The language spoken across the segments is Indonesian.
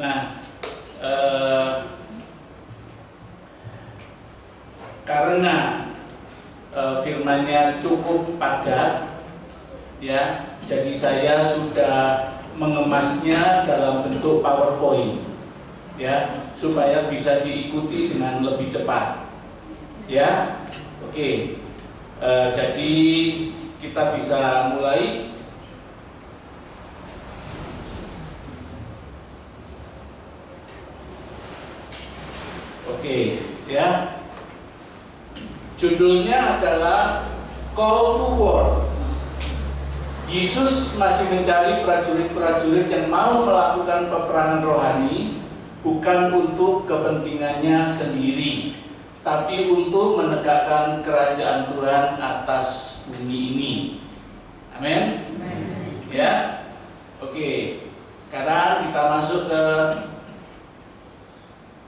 Nah, karena firman-Nya cukup padat, ya, jadi saya sudah mengemasnya dalam bentuk PowerPoint, ya, supaya bisa diikuti dengan lebih cepat, ya. Oke, jadi kita bisa mulai. Oke, ya. Judulnya adalah Call to War. Yesus masih mencari prajurit-prajurit yang mau melakukan peperangan rohani, bukan untuk kepentingannya sendiri, tapi untuk menegakkan kerajaan Tuhan atas bumi ini. Amin. Ya. Oke. Sekarang kita masuk ke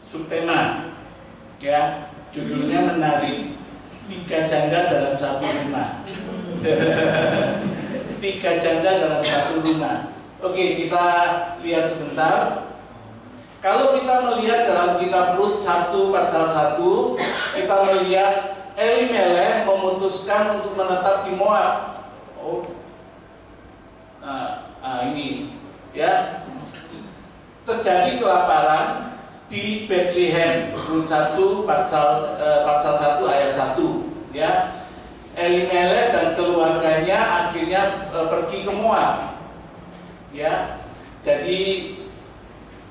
subtema. Ya, judulnya menarik. 3 janda dalam satu rumah. 3 janda dalam satu rumah. Oke, kita lihat sebentar. Kalau kita melihat dalam kitab Rut 1 pasal 1, kita melihat Elimelech memutuskan untuk menetap di Moab. Ini, ya, terjadi kelaparan di Bethlehem. Rut 1 pasal 1 ayat 1, ya. Elimelech dan keluarganya akhirnya pergi ke Moab, ya. Jadi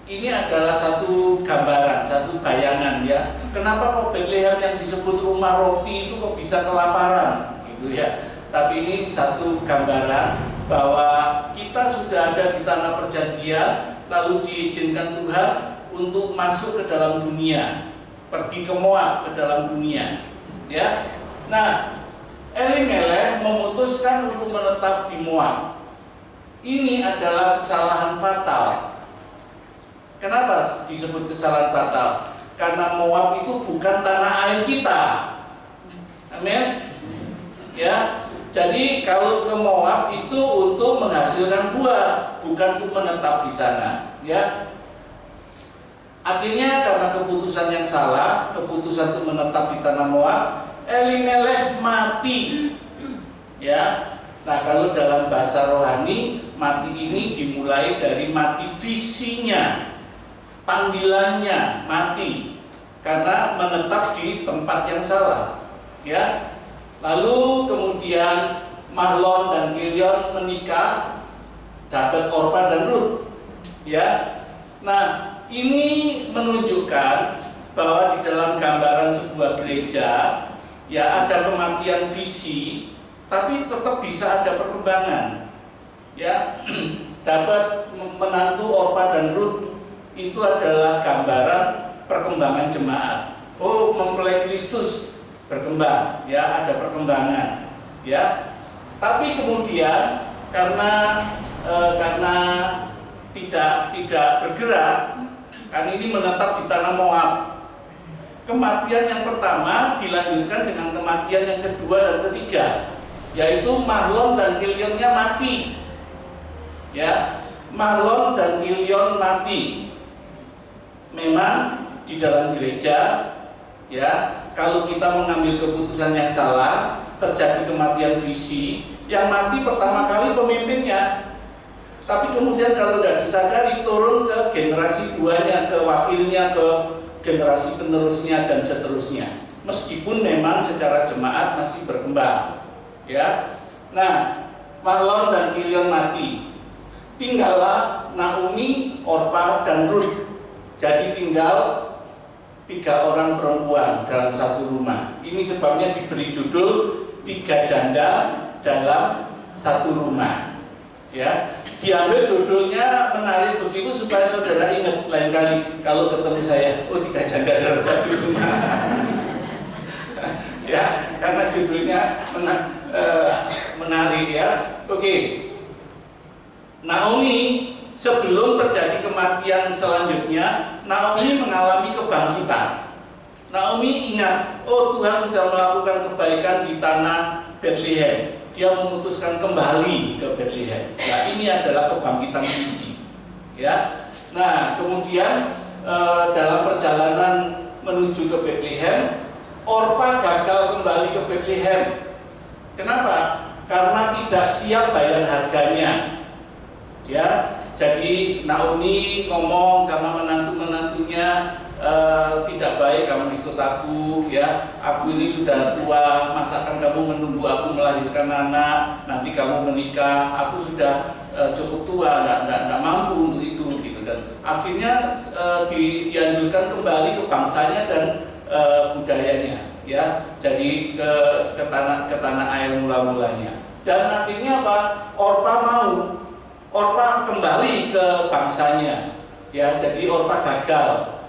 ini adalah satu gambaran, satu bayangan, ya. Kenapa kok Bethlehem yang disebut rumah roti itu kok bisa kelaparan, gitu, ya. Tapi ini satu gambaran bahwa kita sudah ada di tanah perjanjian, lalu diizinkan Tuhan untuk masuk ke dalam dunia, pergi ke Moab, ke dalam dunia, ya. Nah, Elimelech memutuskan untuk menetap di Moab. Ini adalah kesalahan fatal. Kenapa disebut kesalahan fatal? Karena Moab itu bukan tanah air kita. Amin. Ya. Jadi kalau ke Moab itu untuk menghasilkan buah, bukan untuk menetap di sana, ya. Akhirnya karena keputusan yang salah, keputusan untuk menetap di tanah Moab, Elimelech mati. Ya. Nah, kalau dalam bahasa rohani, mati ini dimulai dari mati visinya, panggilannya mati karena menetap di tempat yang salah. Ya. Lalu kemudian Mahlon dan Kilion menikah, dapat Orpa dan Rut. Ya. Nah, ini menunjukkan bahwa di dalam gambaran sebuah gereja, ya, ada kematian visi, tapi tetap bisa ada perkembangan. Ya, dapat menantu Orpa dan Rut itu adalah gambaran perkembangan jemaat. Oh, mempelai Kristus berkembang, ya, ada perkembangan, ya. Tapi kemudian karena tidak bergerak, kan ini menetap di tanah Moab. Kematian yang pertama dilanjutkan dengan kematian yang kedua dan ketiga, yaitu Mahlon dan Kilionnya mati. Ya, Mahlon dan Kilion mati. Memang di dalam gereja, ya, kalau kita mengambil keputusan yang salah, terjadi kematian visi. Yang mati pertama kali pemimpinnya, tapi kemudian kalau tidak disadari turun ke generasi buahnya, ke wakilnya, ke generasi penerusnya dan seterusnya. Meskipun memang secara jemaat masih berkembang, ya. Nah, Mahlon dan Kilion mati. Tinggallah Naomi, Orpa dan Rut. Jadi tinggal 3 orang perempuan dalam satu rumah. Ini sebabnya diberi judul 3 janda dalam satu rumah. Ya, diambil judulnya menarik begitu supaya saudara ingat lain kali kalau ketemu saya, oh 3 janda dalam satu rumah. Ya, karena judulnya menarik, ya. Oke. Naomi, sebelum terjadi kematian selanjutnya, Naomi mengalami kebangkitan. Naomi ingat, oh Tuhan sudah melakukan kebaikan di tanah Bethlehem. Dia memutuskan kembali ke Bethlehem. Nah, ini adalah kebangkitan visi. Ya. Nah, kemudian dalam perjalanan menuju ke Bethlehem, Orpa gagal kembali ke Bethlehem. Kenapa? Karena tidak siap bayar harganya. Ya, jadi Naomi ngomong sama menantu-menantunya, tidak baik kamu ikut aku, ya. Aku ini sudah tua, masakan kamu menunggu aku melahirkan anak, nanti kamu menikah. Aku sudah cukup tua, tidak mampu untuk itu, gitu. Dan akhirnya dianjurkan kembali ke bangsanya dan budayanya, ya. Jadi ke tanah air mula-mulanya. Dan akhirnya apa? Orpa mau. Orpa kembali ke bangsanya, ya. Jadi Orpa gagal,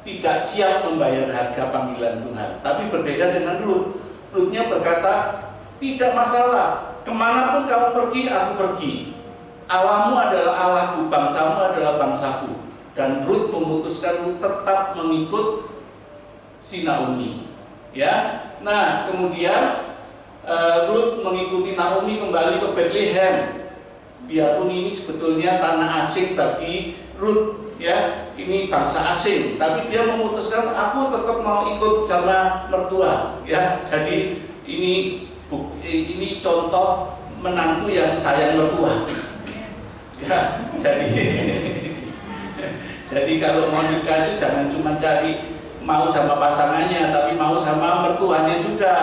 tidak siap membayar harga panggilan Tuhan. Tapi berbeda dengan Ruth. Ruthnya berkata, tidak masalah, kemanapun kamu pergi, aku pergi. Allahmu adalah Allahku, bangsamu adalah bangsaku. Dan Ruth memutuskan tetap mengikut si Naomi, ya. Nah, kemudian Ruth mengikuti Naomi kembali ke Bethlehem. Biarpun ini sebetulnya tanah asing bagi Ruth, ya, ini bangsa asing, tapi dia memutuskan aku tetap mau ikut sama mertua, ya. Jadi ini contoh menantu yang sayang mertua, ya. Jadi kalau mau nikah itu jangan cuma cari mau sama pasangannya, tapi mau sama mertuanya juga,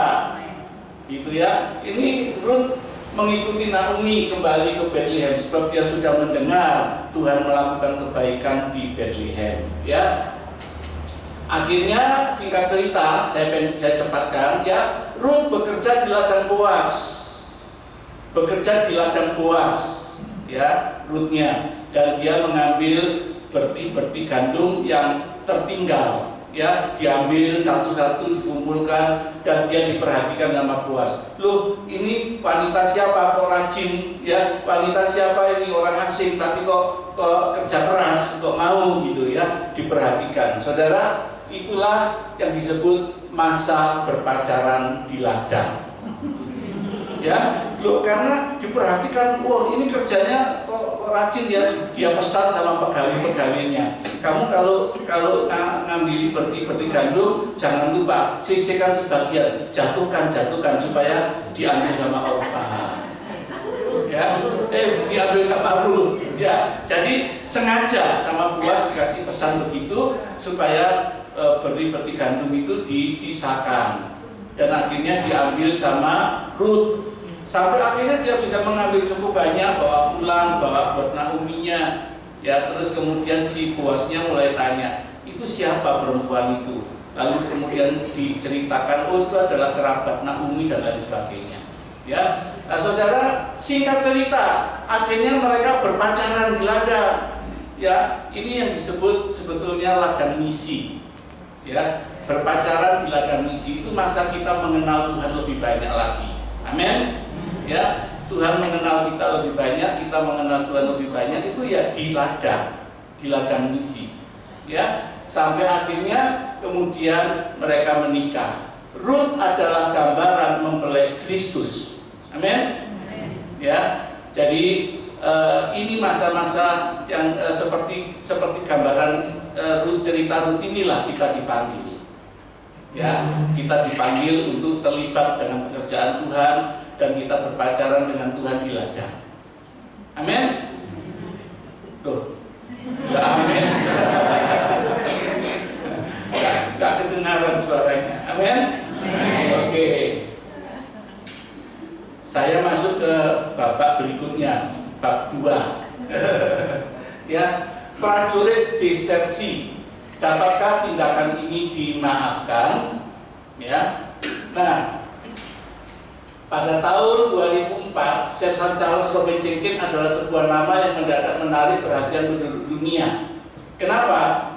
gitu ya. Ini Ruth mengikuti Naomi kembali ke Bethlehem sebab dia sudah mendengar Tuhan melakukan kebaikan di Bethlehem, ya. Akhirnya singkat cerita, saya cepatkan, ya. Ruth bekerja di ladang Boas, ya, Ruthnya, dan dia mengambil berti gandum yang tertinggal, ya, diambil satu-satu, dikumpulkan, dan dia diperhatikan sama Boas. Loh, ini wanita siapa kok rajin, ya, wanita siapa ini, orang asing tapi kok kerja keras, kok mau, gitu ya, diperhatikan. Saudara, itulah yang disebut masa berpacaran di ladang, ya. Loh, karena diperhatikan, wah, ini kerjanya kok rajin, ya, dia pesan sama pegawai-pegawainya, kamu kalau ngambil berti gandum jangan lupa sisihkan sebagian, jatuhkan supaya diambil sama Orpa, ya, diambil sama Ruth, ya. Jadi sengaja sama Boas dikasih pesan begitu supaya berti gandum itu disisakan, dan akhirnya diambil sama Ruth. Sampai akhirnya dia bisa mengambil cukup banyak, bawa pulang, bawa buat Naomi-nya, ya. Terus kemudian si Boasnya mulai tanya, itu siapa perempuan itu? Lalu kemudian diceritakan, oh, itu adalah kerabat Naomi dan lain sebagainya, ya. Nah, saudara, singkat cerita, akhirnya mereka berpacaran di ladang, ya. Ini yang disebut sebetulnya ladang misi, ya. Berpacaran di ladang misi itu masa kita mengenal Tuhan lebih banyak lagi. Amin. Ya, Tuhan mengenal kita lebih banyak, kita mengenal Tuhan lebih banyak, itu ya di ladang misi, ya. Sampai akhirnya kemudian mereka menikah. Ruth adalah gambaran mempelai Kristus, amin, ya. Jadi ini masa-masa yang seperti gambaran Ruth, cerita Ruth inilah kita dipanggil, ya. Kita dipanggil untuk terlibat dengan pekerjaan Tuhan, dan kita berpacaran dengan Tuhan di ladang. Amin. Tuh, enggak amin. Enggak kedengaran suaranya. Amin. Oke. Saya masuk ke babak berikutnya, bab 2. Ya, prajurit desersi. Dapatkah tindakan ini dimaafkan? Ya. Nah, pada tahun 2004, Sersan Charles Robert Jenkins adalah sebuah nama yang mendadak menarik perhatian penduduk dunia. Kenapa?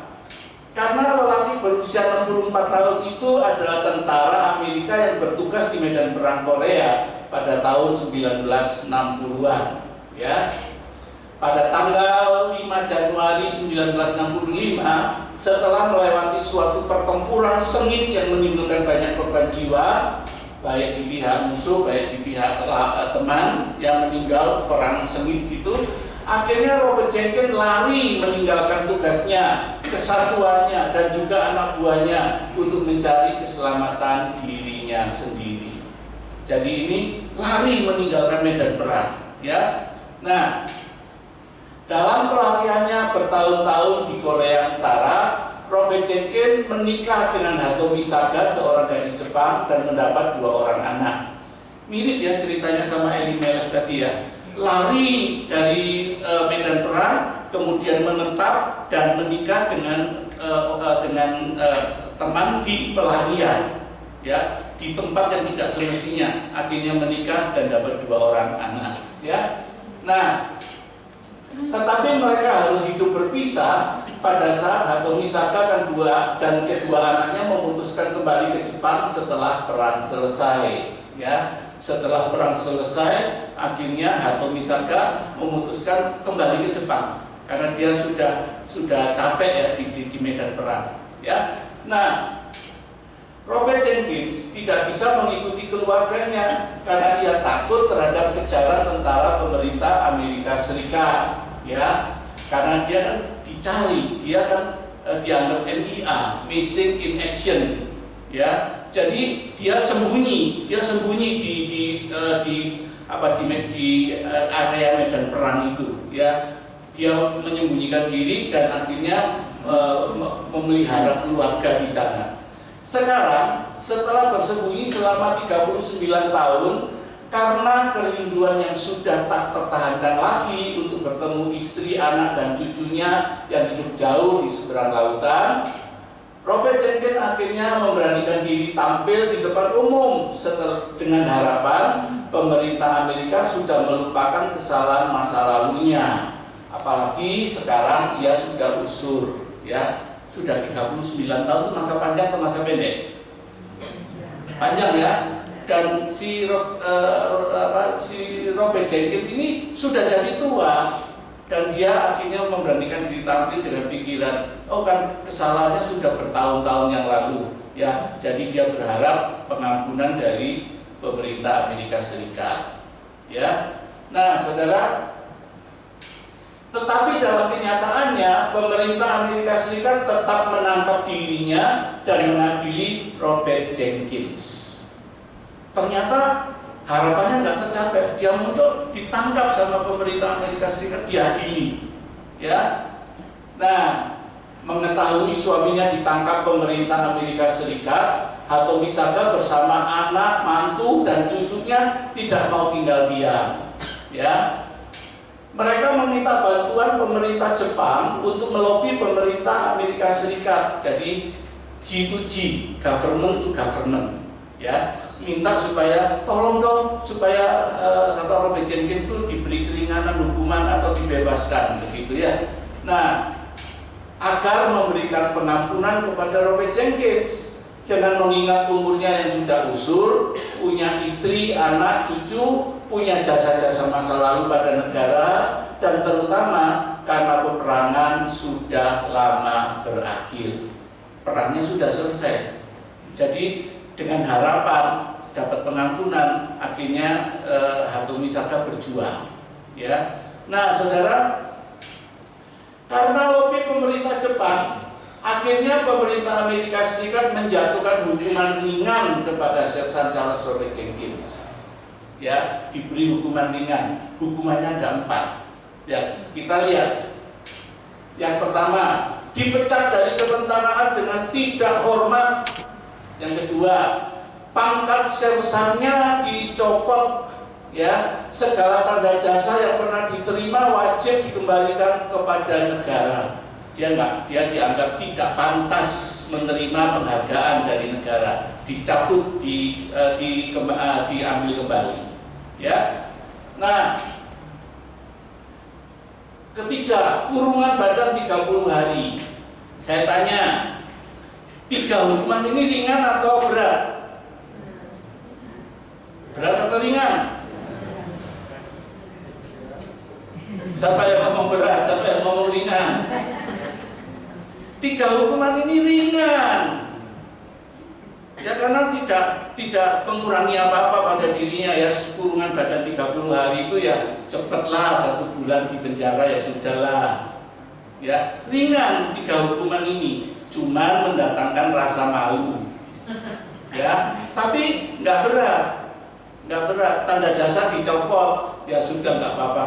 Karena lelaki berusia 64 tahun itu adalah tentara Amerika yang bertugas di medan perang Korea pada tahun 1960-an, ya. Pada tanggal 5 Januari 1965, setelah melewati suatu pertempuran sengit yang menimbulkan banyak korban jiwa, baik di pihak musuh, baik di pihak teman yang meninggal perang sengit itu, Akhirnya Robert Jenkins lari meninggalkan tugasnya, kesatuannya, dan juga anak buahnya untuk mencari keselamatan dirinya sendiri. Jadi ini lari meninggalkan medan perang, ya. Nah, dalam pelariannya bertahun-tahun di Korea Utara, Robert Jenkins menikah dengan Hatomi Saga, seorang gadis Jepang, dan mendapat 2 orang anak. Mirip ya ceritanya sama Elimelech tadi ya. Lari dari medan perang, kemudian menetap dan menikah dengan teman di pelarian, ya, di tempat yang tidak semestinya. Akhirnya menikah dan dapat 2 orang anak, ya. Nah, tetapi mereka harus hidup berpisah pada saat Hatomi Saga dan kedua anaknya memutuskan kembali ke Jepang setelah perang selesai, ya. Setelah perang selesai, akhirnya Hatomi Saga memutuskan kembali ke Jepang karena dia sudah capek ya di medan perang, ya. Nah, Robert Jenkins tidak bisa mengikuti keluarganya karena dia takut terhadap kejaran tentara pemerintah Amerika Serikat, ya. Karena dia kan dicari, dia kan dianggap MIA, Missing in Action, ya. Jadi dia sembunyi di area medan perang itu, ya. Dia menyembunyikan diri dan akhirnya memelihara keluarga di sana. Sekarang setelah bersembunyi selama 39 tahun karena kerinduan yang sudah tak tertahankan lagi untuk bertemu istri, anak, dan cucunya yang hidup jauh di seberang lautan, Robert Jenkins akhirnya memberanikan diri tampil di depan umum dengan harapan pemerintah Amerika sudah melupakan kesalahan masa lalunya. Apalagi sekarang ia sudah usur, ya, sudah 39 tahun. Itu masa panjang atau masa pendek? Panjang, ya. Dan si Robert Jenkins ini sudah jadi tua. Dan dia akhirnya memberanikan diri tampil dengan pikiran, oh kan kesalahannya sudah bertahun-tahun yang lalu, ya. Jadi dia berharap pengampunan dari pemerintah Amerika Serikat, ya. Nah, saudara, tetapi dalam kenyataannya pemerintah Amerika Serikat tetap menangkap dirinya dan mengadili Robert Jenkins. Ternyata harapannya nggak tercapai. Dia muncul, ditangkap sama pemerintah Amerika Serikat, diadili, ya. Nah, mengetahui suaminya ditangkap pemerintah Amerika Serikat, Hatomi Saga bersama anak, mantu, dan cucunya tidak mau tinggal diam, ya. Mereka meminta bantuan pemerintah Jepang untuk melobi pemerintah Amerika Serikat. Jadi G2G, government to government, ya. Minta supaya tolong dong supaya Robert Jenkins itu diberi keringanan hukuman atau dibebaskan, begitu ya. Nah, agar memberikan pengampunan kepada Robert Jenkins dengan mengingat umurnya yang sudah usur, punya istri, anak, cucu, punya jasa-jasa masa lalu pada negara, dan terutama karena peperangan sudah lama berakhir. Perangnya sudah selesai. Jadi dengan harapan dapat pengampunan, akhirnya Hatomi Saga berjuang, ya. Nah, saudara, karena lobby pemerintah Jepang, akhirnya pemerintah Amerika Serikat menjatuhkan hukuman ringan kepada Sersan Charles Robert Jenkins, ya, diberi hukuman ringan. Hukumannya ada 4, ya. Kita lihat. Yang pertama, dipecat dari ketentaraan dengan tidak hormat. Yang kedua, pangkat sersannya dicopot, ya. Segala tanda jasa yang pernah diterima wajib dikembalikan kepada negara. Dia dianggap tidak pantas menerima penghargaan dari negara, dicabut, diambil kembali, ya. Nah, ketiga, kurungan badan 30 hari. Saya tanya, 3 hukuman ini ringan atau berat? Berat atau ringan? Siapa yang ngomong berat? Siapa yang ngomong ringan? 3 hukuman ini ringan, Ya karena tidak mengurangi apa-apa pada dirinya ya, kurungan badan 30 hari itu ya cepatlah 1 bulan di penjara ya sudahlah. Ya, ringan 3 hukuman ini, cuman mendatangkan rasa malu. Ya, tapi nggak berat, tanda jasa dicopot, ya sudah nggak apa-apa,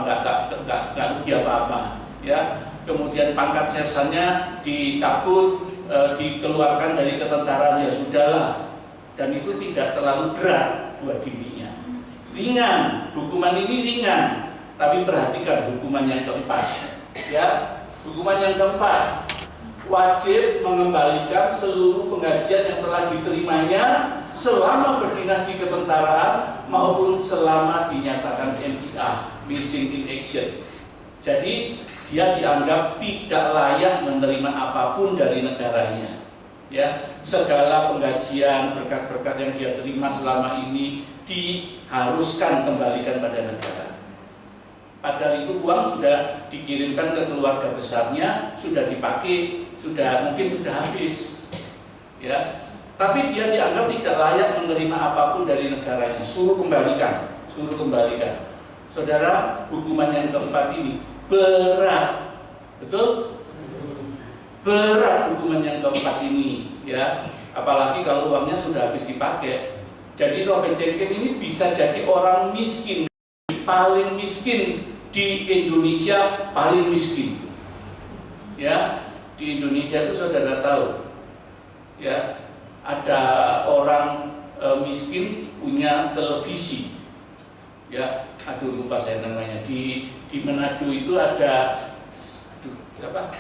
nggak rugi apa-apa. Ya, kemudian pangkat sersannya dicabut, dikeluarkan dari ketentaraan, ya sudahlah, dan itu tidak terlalu berat buat dirinya. Ringan, hukuman ini ringan, tapi perhatikan hukuman yang keempat. Ya, hukuman yang keempat, wajib mengembalikan seluruh penggajian yang telah diterimanya selama berdinas di ketentaraan maupun selama dinyatakan MIA, missing in action. Jadi dia dianggap tidak layak menerima apapun dari negaranya. Ya, segala penggajian, berkat-berkat yang dia terima selama ini diharuskan kembalikan pada negara. Padahal itu uang sudah dikirimkan ke keluarga besarnya, sudah dipakai, mungkin sudah habis. Ya, tapi dia dianggap tidak layak menerima apapun dari negaranya. Suruh kembalikan. Saudara, hukuman yang keempat ini berat, betul? Berat hukuman yang keempat ini, ya. Apalagi kalau uangnya sudah habis dipakai. Jadi Robert Jenkins ini bisa jadi orang miskin, paling miskin di Indonesia, paling miskin. Ya, di Indonesia itu saudara tahu, ya, ada orang miskin punya televisi. Ya, aduh lupa saya namanya. Di Manado itu ada, siapa?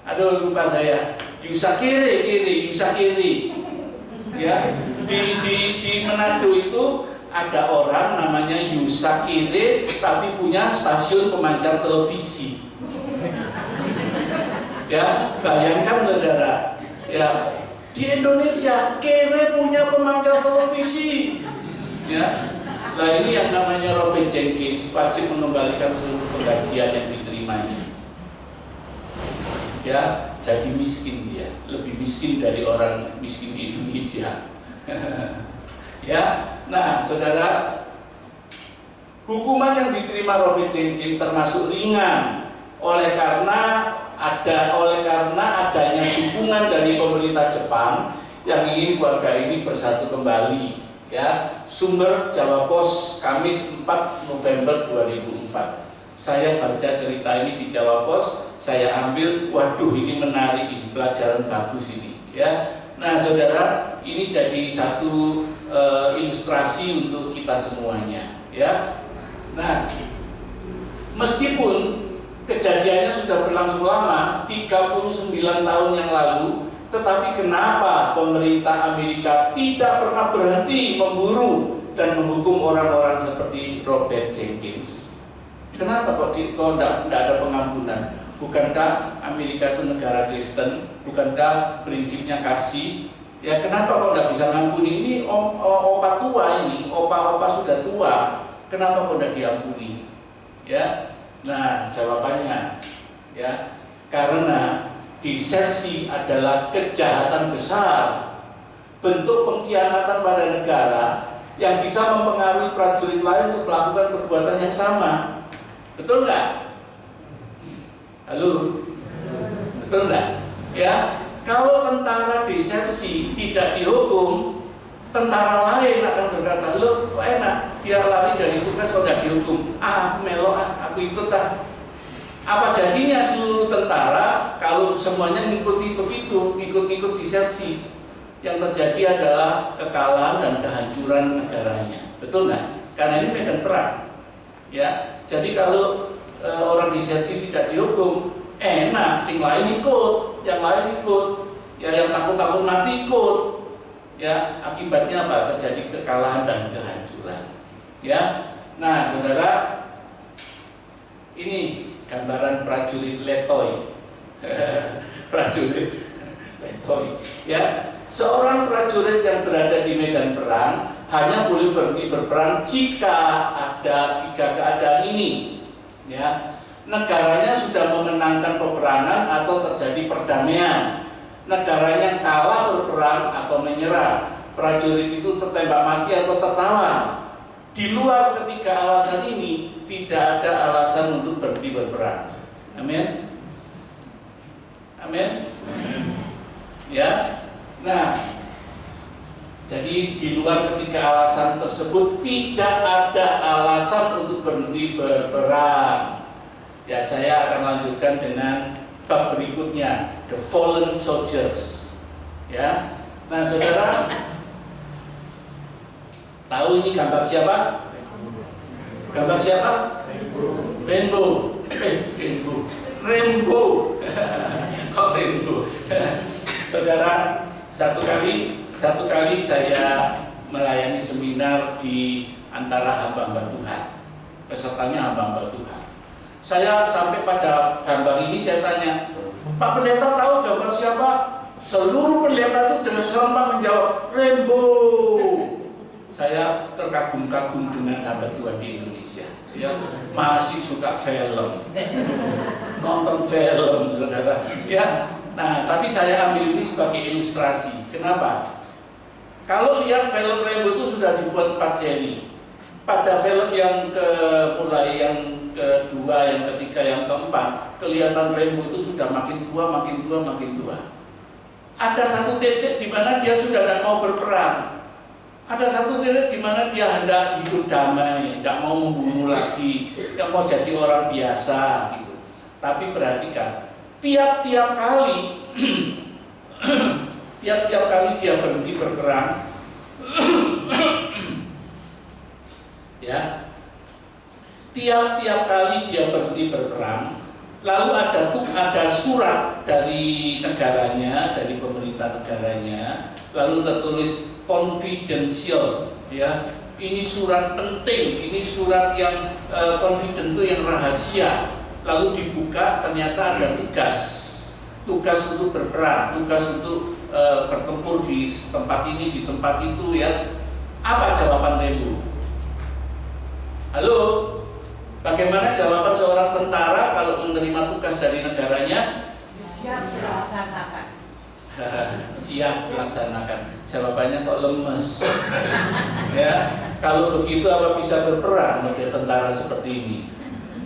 Aduh lupa saya. Yusakiri. Ya, di Manado itu ada orang namanya Yusakiri tapi punya stasiun pemancar televisi. Ya, bayangkan saudara. Ya, di Indonesia Kere punya pemancar televisi. Ya. Nah, ini yang namanya Robert Jenkins wajib mengembalikan seluruh penggajian yang diterimanya. Ya, jadi miskin dia, lebih miskin dari orang miskin di Indonesia. Ya, nah saudara, hukuman yang diterima Robert Jenkins termasuk ringan oleh karena adanya dukungan dari pemerintah Jepang yang ingin keluarga ini bersatu kembali. Ya, sumber Jawa Pos, Kamis 4 November 2004. Saya baca cerita ini di Jawa Pos, saya ambil, waduh ini menarik, ini pelajaran bagus ini. Ya, nah saudara, ini jadi satu ilustrasi untuk kita semuanya. Ya, nah meskipun kejadiannya sudah berlangsung lama, 39 tahun yang lalu, tetapi kenapa pemerintah Amerika tidak pernah berhenti memburu dan menghukum orang-orang seperti Robert Jenkins? Kenapa kok tidak ada pengampunan? Bukankah Amerika itu negara Kristen? Bukankah prinsipnya kasih? Ya kenapa kok tidak bisa ngampuni? Ini opa tua ini, opa sudah tua. Kenapa kok tidak diampuni? Ya, nah jawabannya, ya karena disersi adalah kejahatan besar, bentuk pengkhianatan pada negara yang bisa mempengaruhi prajurit lain untuk melakukan perbuatan yang sama. Betul nggak? Halo? Betul nggak? Ya, kalau tentara disersi tidak dihukum, tentara lain akan berkata, loh kok enak, dia lari dari tugas kok nggak dihukum. Aku melo, aku ikut ah. Apa jadinya seluruh tentara kalau semuanya mengikuti begitu, ikut-ikut disersi? Yang terjadi adalah kekalahan dan kehancuran negaranya. Betul nggak? Karena ini medan perang. Ya, jadi kalau orang disersi tidak dihukum, enak, sing lain ikut, yang lain ikut, ya yang takut-takut mati ikut. Ya, akibatnya apa? Terjadi kekalahan dan kehancuran. Ya, nah saudara, ini gambaran prajurit Letoy. Prajurit Letoy. Ya, seorang prajurit yang berada di medan perang hanya boleh berhenti berperang jika ada 3 keadaan ini. Ya, negaranya sudah memenangkan peperangan atau terjadi perdamaian. negaranya kalah berperang atau menyerah, prajurit itu tertembak mati atau tertawan. Di luar ketiga alasan ini tidak ada alasan untuk berhenti berperang. Amin. Amin. Ya. Nah, jadi di luar ketiga alasan tersebut tidak ada alasan untuk berhenti berperang. Ya, saya akan lanjutkan dengan bab berikutnya, the fallen soldiers. Ya. Nah, saudara, tahu ini gambar siapa? Gambar siapa? Rainbow. Rainbow. Kok rainbow? Saudara, satu kali saya melayani seminar di antara hamba-hamba Tuhan. Pesertanya hamba-hamba Tuhan. Saya sampai pada gambar ini, saya tanya, Pak Pendeta tahu gambar siapa? Seluruh pendeta itu dengan serempak menjawab, Rainbow. Saya terkagum-kagum dengan hamba Tuhan di Indonesia. Ya, masih suka film, nonton film, saudara. Ya, nah, tapi saya ambil ini sebagai ilustrasi. Kenapa? Kalau lihat film Rainbow itu sudah dibuat 4 seri. Pada film yang mulai yang kedua, yang ketiga, yang keempat, kelihatan Rainbow itu sudah makin tua, makin tua, makin tua. Ada satu titik di mana dia sudah tidak mau berperang. Ada satu titik di mana dia hendak hidup damai, tidak mau membunuh lagi, tidak mau jadi orang biasa gitu. Tapi perhatikan, tiap-tiap kali dia berhenti berperang, ya, tiap-tiap kali dia berhenti berperang, lalu ada surat dari negaranya, dari pemerintah negaranya, lalu tertulis confidential, ya, ini surat penting, ini surat yang confident itu yang rahasia. Lalu dibuka, ternyata ada tugas untuk berperang, tugas untuk bertempur di tempat ini, di tempat itu, ya. Apa jawaban Rainbow? Halo, bagaimana jawaban seorang tentara kalau menerima tugas dari negaranya? Siap dilaksanakan. Siap dilaksanakan. Jawabannya kok lemes. Ya, kalau begitu apa bisa berperang model tentara seperti ini?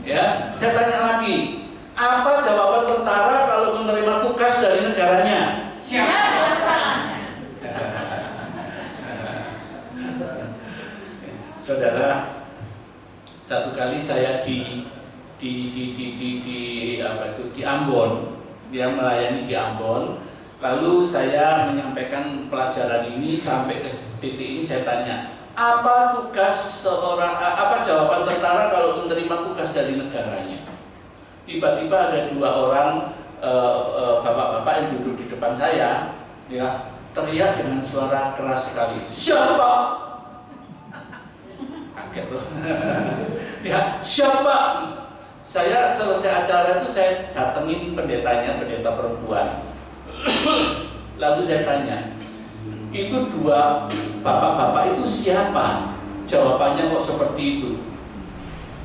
Ya, saya tanya lagi, apa jawaban tentara kalau menerima tugas dari negaranya? Siap dilaksanakan. Saudara, satu kali saya di Ambon, dia melayani di Ambon. Lalu saya menyampaikan pelajaran ini sampai ke titik ini, saya tanya, apa jawaban tentara kalau menerima tugas dari negaranya? Tiba-tiba ada 2 orang bapak-bapak yang duduk di depan saya, ya, teriak dengan suara keras sekali, siapa? Kaget tuh. Ya, siapa? Saya selesai acara itu saya datengin pendetanya, pendeta perempuan. Lalu saya tanya, itu 2 bapak-bapak itu siapa? Jawabannya kok seperti itu.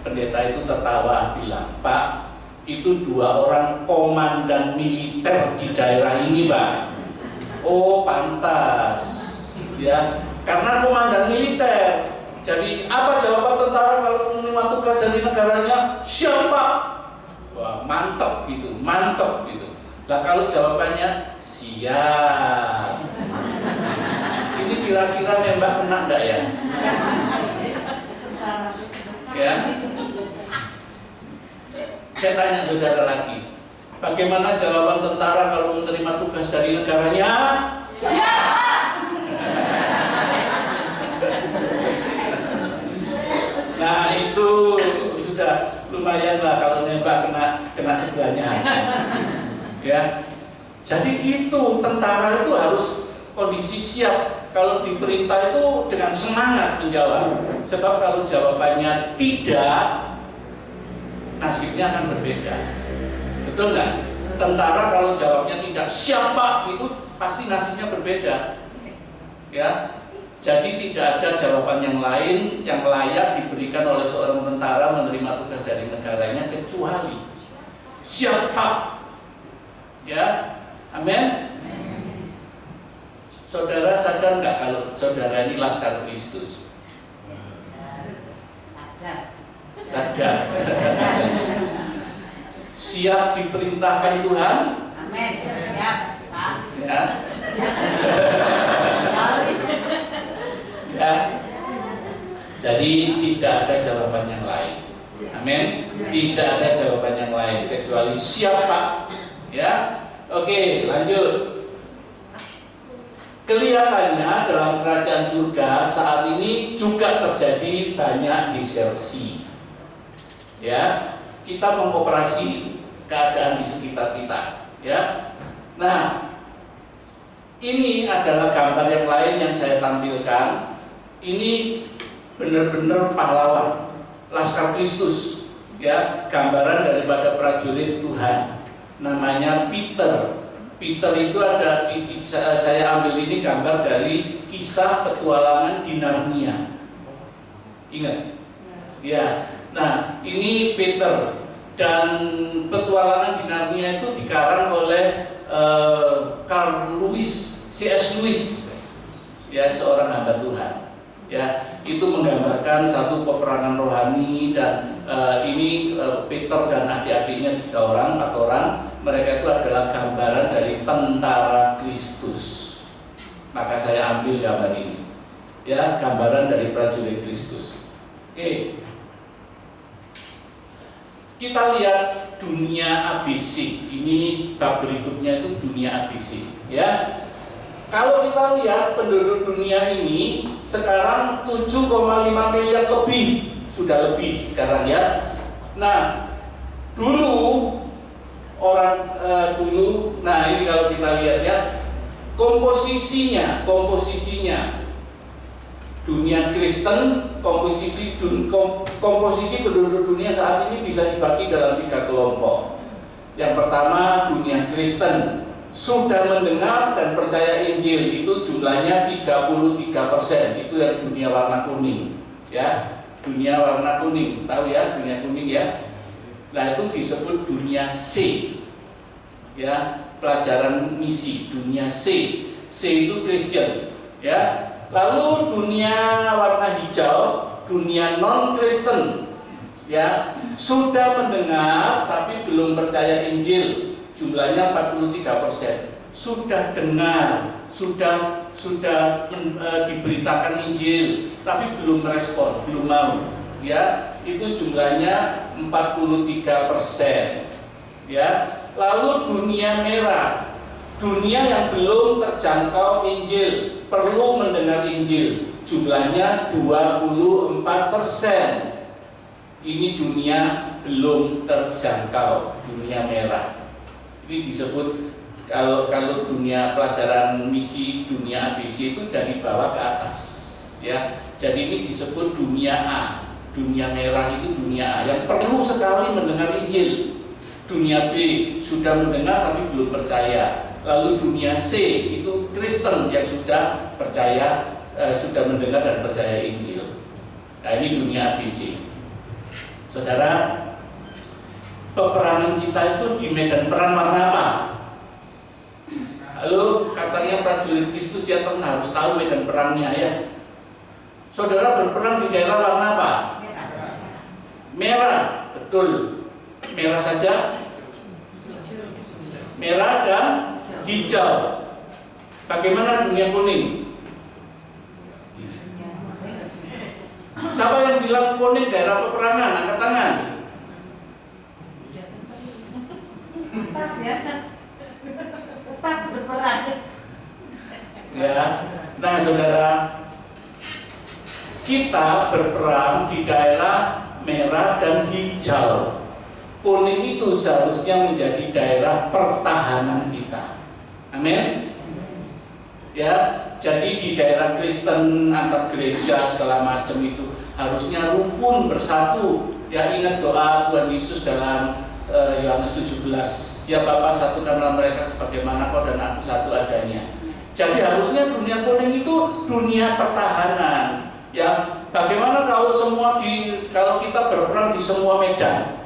Pendeta itu tertawa bilang, Pak, itu 2 orang komandan militer di daerah ini, Pak. Oh, pantas, ya, karena komandan militer. Jadi apa jawaban tentara kalau menerima tugas dari negaranya? Siapa? Wah, mantap gitu, mantap gitu. Nah, kalau jawabannya siap, ini kira-kira nembak kena enggak ya? Ya. Saya tanya saudara lagi, bagaimana jawaban tentara kalau menerima tugas dari negaranya? Siap. Nah, itu sudah lumayan lah kalau nembak kena sebelahnya. Ya, jadi gitu, tentara itu harus kondisi siap. Kalau diperintah itu dengan semangat menjawab. Sebab kalau jawabannya tidak, nasibnya akan berbeda. Betul nggak? Tentara kalau jawabnya tidak, siapa, itu pasti nasibnya berbeda. Ya, jadi tidak ada jawaban yang lain yang layak diberikan oleh seorang tentara menerima tugas dari negaranya kecuali siapa. Ya, amin. saudara ini laskar Kristus? Sadar. Siap diperintahkan Tuhan? Amin. Siap, Pak. Ya. Ya. Jadi tidak ada jawaban yang lain. Amin. Tidak ada jawaban yang lain kecuali siap, Pak. Ya. Oke, lanjut. Kelihatannya dalam kerajaan surga saat ini juga terjadi banyak disersi. Ya, kita mengoperasi keadaan di sekitar kita. Ya, nah ini adalah gambar yang lain yang saya tampilkan. Ini benar-benar pahlawan, laskar Kristus. Ya, gambaran daripada prajurit Tuhan. Namanya Peter. Peter itu ada saya ambil ini gambar dari kisah petualangan di Narnia. Ingat? Ya. Nah, ini Peter dan petualangan di Narnia itu dikarang oleh C.S. Lewis, ya, seorang hamba Tuhan. Ya, itu menggambarkan satu peperangan rohani dan ini Peter dan adik-adiknya 4 orang. Mereka itu adalah gambaran dari tentara Kristus. Maka saya ambil gambar ini. Ya, gambaran dari prajurit Kristus. Oke. Kita lihat dunia ABC. Ini bab berikutnya itu dunia ABC. Ya. Kalau kita lihat penduduk dunia ini sekarang 7,5 miliar lebih. Sudah lebih sekarang ya. Nah, dulu nah ini kalau kita lihat ya, komposisinya dunia Kristen, komposisi penduduk dunia saat ini bisa dibagi dalam 3 kelompok. Yang pertama, dunia Kristen sudah mendengar dan percaya Injil, itu jumlahnya 33%. Itu yang dunia warna kuning, ya, dunia warna kuning, tahu ya, dunia kuning ya. Nah, itu disebut dunia C, ya, pelajaran misi, dunia C. C itu Christian, ya. Lalu dunia warna hijau, dunia non Kristen, ya, sudah mendengar tapi belum percaya Injil, jumlahnya 43%. Sudah dengar, sudah diberitakan Injil, tapi belum merespon, belum mau. Ya, itu jumlahnya 43%. Ya, lalu dunia merah, dunia yang belum terjangkau Injil, perlu mendengar Injil, jumlahnya 24%. Ini dunia belum terjangkau, dunia merah. Ini disebut kalau dunia pelajaran misi, dunia ABC itu dari bawah ke atas. Ya, jadi ini disebut dunia A. Dunia merah itu dunia A yang perlu sekali mendengar Injil. Dunia B sudah mendengar tapi belum percaya. Lalu dunia C itu Kristen yang sudah percaya, sudah mendengar dan percaya Injil. Nah, ini dunia ABC. Saudara, peperangan kita itu di medan perang warna apa? Lalu katanya prajurit Kristus ya harus tahu medan perangnya ya. Saudara berperang di daerah warna apa? Merah, betul. Merah saja. Merah dan hijau. Bagaimana dunia kuning? Siapa yang bilang kuning daerah peperangan? Angkat tangan. Tetap berperang. Ya. Nah, saudara, kita berperang di daerah merah dan hijau. Kuning itu seharusnya menjadi daerah pertahanan kita. Amin. Ya, jadi di daerah Kristen antar gereja segala macam itu harusnya rukun bersatu. Ya, ingat doa Tuhan Yesus dalam Yohanes 17. Ya Bapa, satukanlah mereka sebagaimana Kau dan Aku satu adanya. Jadi harusnya dunia kuning itu dunia pertahanan. Ya, bagaimana kalau kalau kita berperang di semua medan?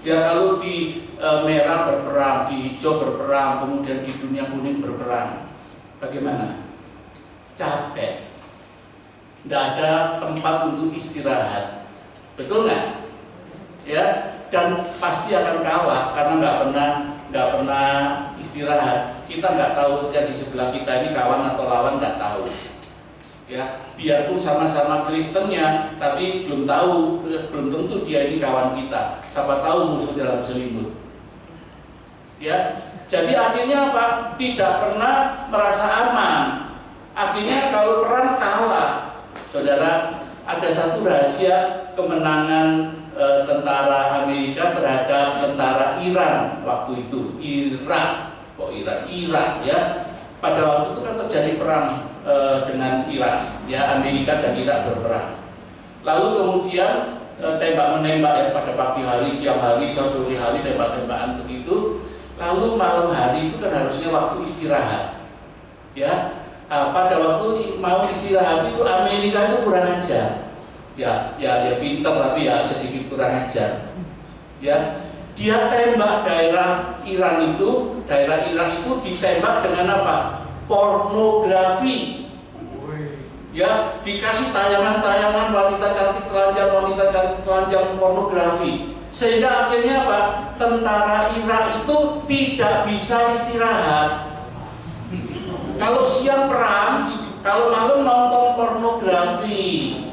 Ya, kalau di merah berperang, di hijau berperang, kemudian di dunia kuning berperang, bagaimana? Capek, Tidak ada tempat untuk istirahat. Betul nggak? Ya, dan pasti akan kalah karena nggak pernah istirahat. Kita nggak tahu yang di sebelah kita ini kawan atau lawan, nggak tahu. Ya, biarpun sama-sama Kristennya, tapi belum tentu dia ini kawan kita. Siapa tahu musuh dalam selimut. Ya, jadi akhirnya apa? Tidak pernah merasa aman. Akhirnya kalau perang kalah. Saudara, ada satu rahasia kemenangan tentara Amerika terhadap tentara Iran waktu itu. Irak ya. Pada waktu itu kan terjadi perang dengan Irak, ya, Amerika dan Irak berperang. Lalu kemudian tembak-menembak ya, pada pagi hari, siang hari, sore hari tembak-tembakan begitu. Lalu malam hari itu kan harusnya waktu istirahat, ya. Pada waktu mau istirahat itu Amerika itu kurang ajar, ya pintar tapi ya sedikit kurang ajar, ya. Dia tembak daerah Irak itu ditembak dengan apa? Pornografi, ya, dikasih tayangan-tayangan wanita cantik telanjang pornografi, sehingga akhirnya apa? Tentara Irak itu tidak bisa istirahat. Kalau siang perang, kalau malam nonton pornografi,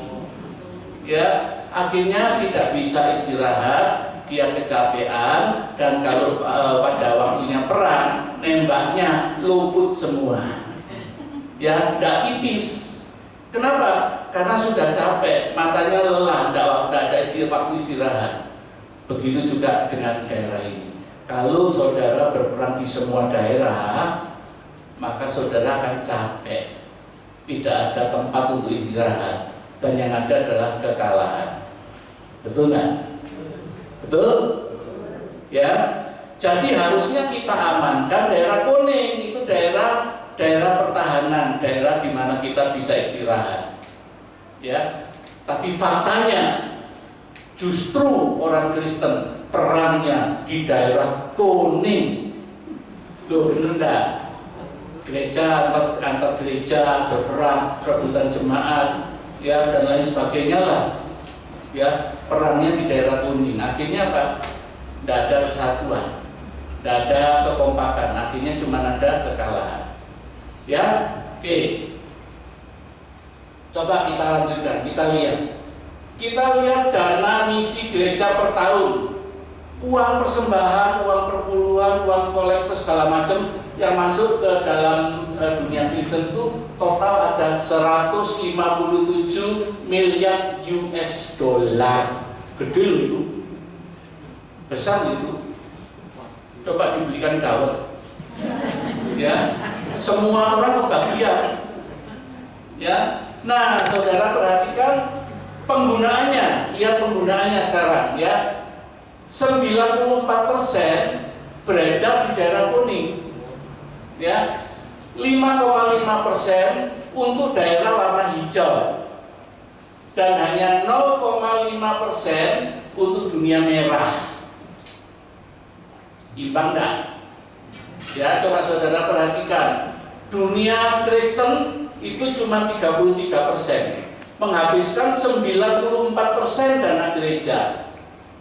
ya, akhirnya tidak bisa istirahat, dia kecapean, dan kalau pada waktunya perang, nembaknya luput semua, ya, tidak tipis. Kenapa? Karena sudah capek, matanya lelah, tidak ada waktu istirahat. Begitu juga dengan daerah ini. Kalau saudara berperang di semua daerah, maka saudara akan capek, tidak ada tempat untuk istirahat, dan yang ada adalah kekalahan. Betul nggak? Betul? Ya. Jadi harusnya kita amankan daerah kuning, itu daerah pertahanan, daerah di mana kita bisa istirahat. Ya. Tapi faktanya justru orang Kristen perangnya di daerah kuning. Loh, bener enggak? Gereja antar gereja berperang, rebutan jemaat, ya, dan lain sebagainya lah, ya, perangnya di daerah kuning. Akhirnya apa? Tidak ada kesatuan, tidak ada kekompakan, akhirnya cuma ada kekalahan. Ya, oke. Coba kita lanjutkan, kita lihat dana misi gereja per tahun, uang persembahan, uang perpuluhan, uang kolektor segala macam yang masuk ke dalam dunia Kristen itu total ada 157 miliar US dollar. Gede loh itu, besar itu. Coba dibelikan dawet, ya, semua orang kebagian, ya. Nah, saudara perhatikan penggunaannya, lihat penggunaannya sekarang, ya. 94% beredar di daerah kuning, ya. 5,5% untuk daerah warna hijau, dan hanya 0,5% untuk dunia merah. Imbang enggak? Ya, coba saudara perhatikan, dunia Kristen itu cuma 33%, menghabiskan 94% dana gereja,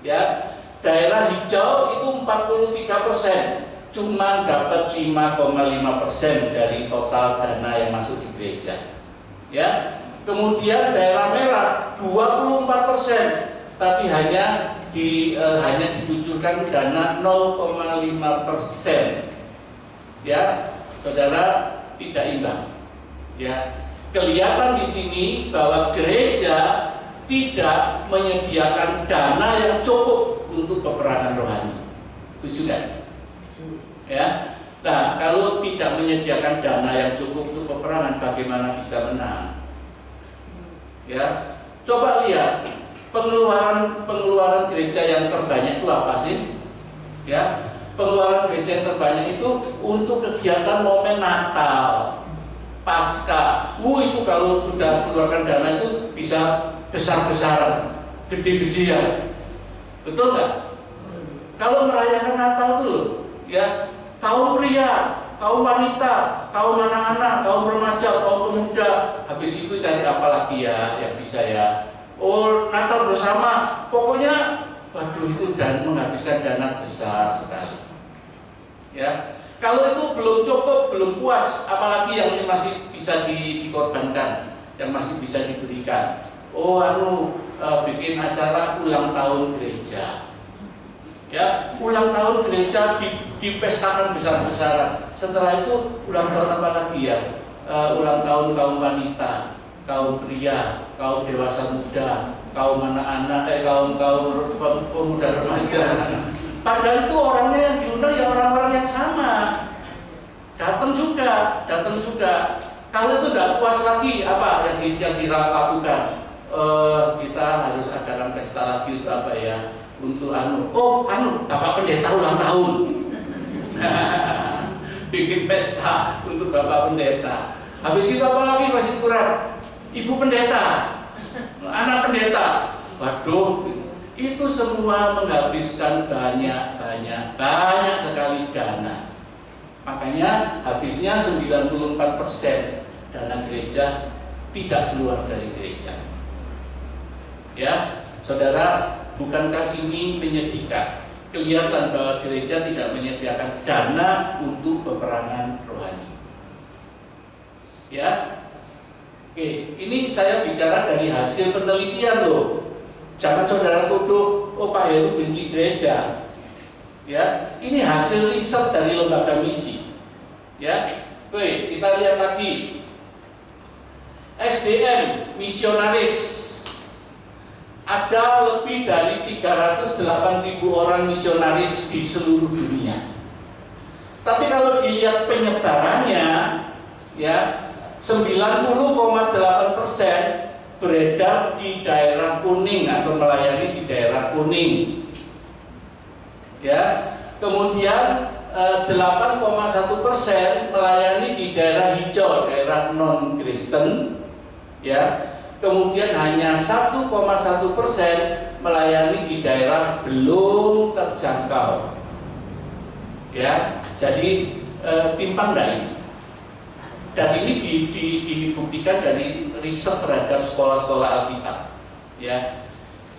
ya. Daerah hijau itu 43%, cuma dapat 5,5% dari total dana yang masuk di gereja, ya. Kemudian daerah merah 24%, tapi hanya dikucurkan dana 0,5%, ya. Saudara, tidak imbang, ya. Kelihatan di sini bahwa gereja tidak menyediakan dana yang cukup untuk peperangan rohani. Setuju kan? Ya. Nah, kalau tidak menyediakan dana yang cukup untuk peperangan, bagaimana bisa menang? Ya. Coba lihat pengeluaran gereja yang terbanyak itu apa sih? Ya. Pengeluaran gereja yang terbanyak itu untuk kegiatan momen Natal, Pasca. Itu kalau sudah mengeluarkan dana itu bisa besar-besaran, gede-gedean. Betul nggak? Kalau merayakan Natal dulu, ya, kaum pria kaum wanita, kaum anak-anak, kaum remaja, kaum pemuda. Habis itu cari apa lagi ya yang bisa ya? Oh, Natal bersama. Pokoknya, waduh itu dan menghabiskan dana besar sekali. Ya, kalau itu belum cukup, belum puas, apalagi yang masih bisa dikorbankan, yang masih bisa diberikan. Oh, bikin acara ulang tahun gereja. Ya, ulang tahun gereja dipestakan besar-besaran. Setelah itu ulang tahun apa lagi ya? Ulang tahun kaum wanita, kaum pria, kaum dewasa muda, kaum anak-anak, kaum pemuda remaja. Padahal itu orangnya yang diundang ya orang-orang yang sama. Datang juga. Kalau itu tidak puas lagi, apa yang dilakukan? Kita harus adakan pesta lagi untuk apa ya? Untuk Bapak Pendeta ulang tahun. Bikin pesta untuk Bapak Pendeta. Habis itu apa lagi masih kurang? Ibu Pendeta, anak pendeta. Waduh, itu semua menghabiskan banyak sekali dana. Makanya habisnya 94% dana gereja tidak keluar dari gereja. Ya, saudara, bukankah ini menyedihkan? Kelihatan bahwa gereja tidak menyediakan dana untuk peperangan rohani. Ya, oke, ini saya bicara dari hasil penelitian loh. Jangan saudara tuduh, oh Pak Heru benci gereja. Ya, ini hasil riset dari lembaga misi. Ya, oke, kita lihat lagi. SDM misionaris. Ada lebih dari 308.000 orang misionaris di seluruh dunia. Tapi kalau dilihat penyebarannya, ya 90,8% beredar di daerah kuning atau melayani di daerah kuning. Ya, kemudian 8,1% melayani di daerah hijau, daerah non-Kristen. Ya. Kemudian hanya 1,1% melayani di daerah belum terjangkau. Ya, jadi timpang enggak ini? Dan ini dibuktikan dari riset terhadap sekolah-sekolah Alkitab. Ya,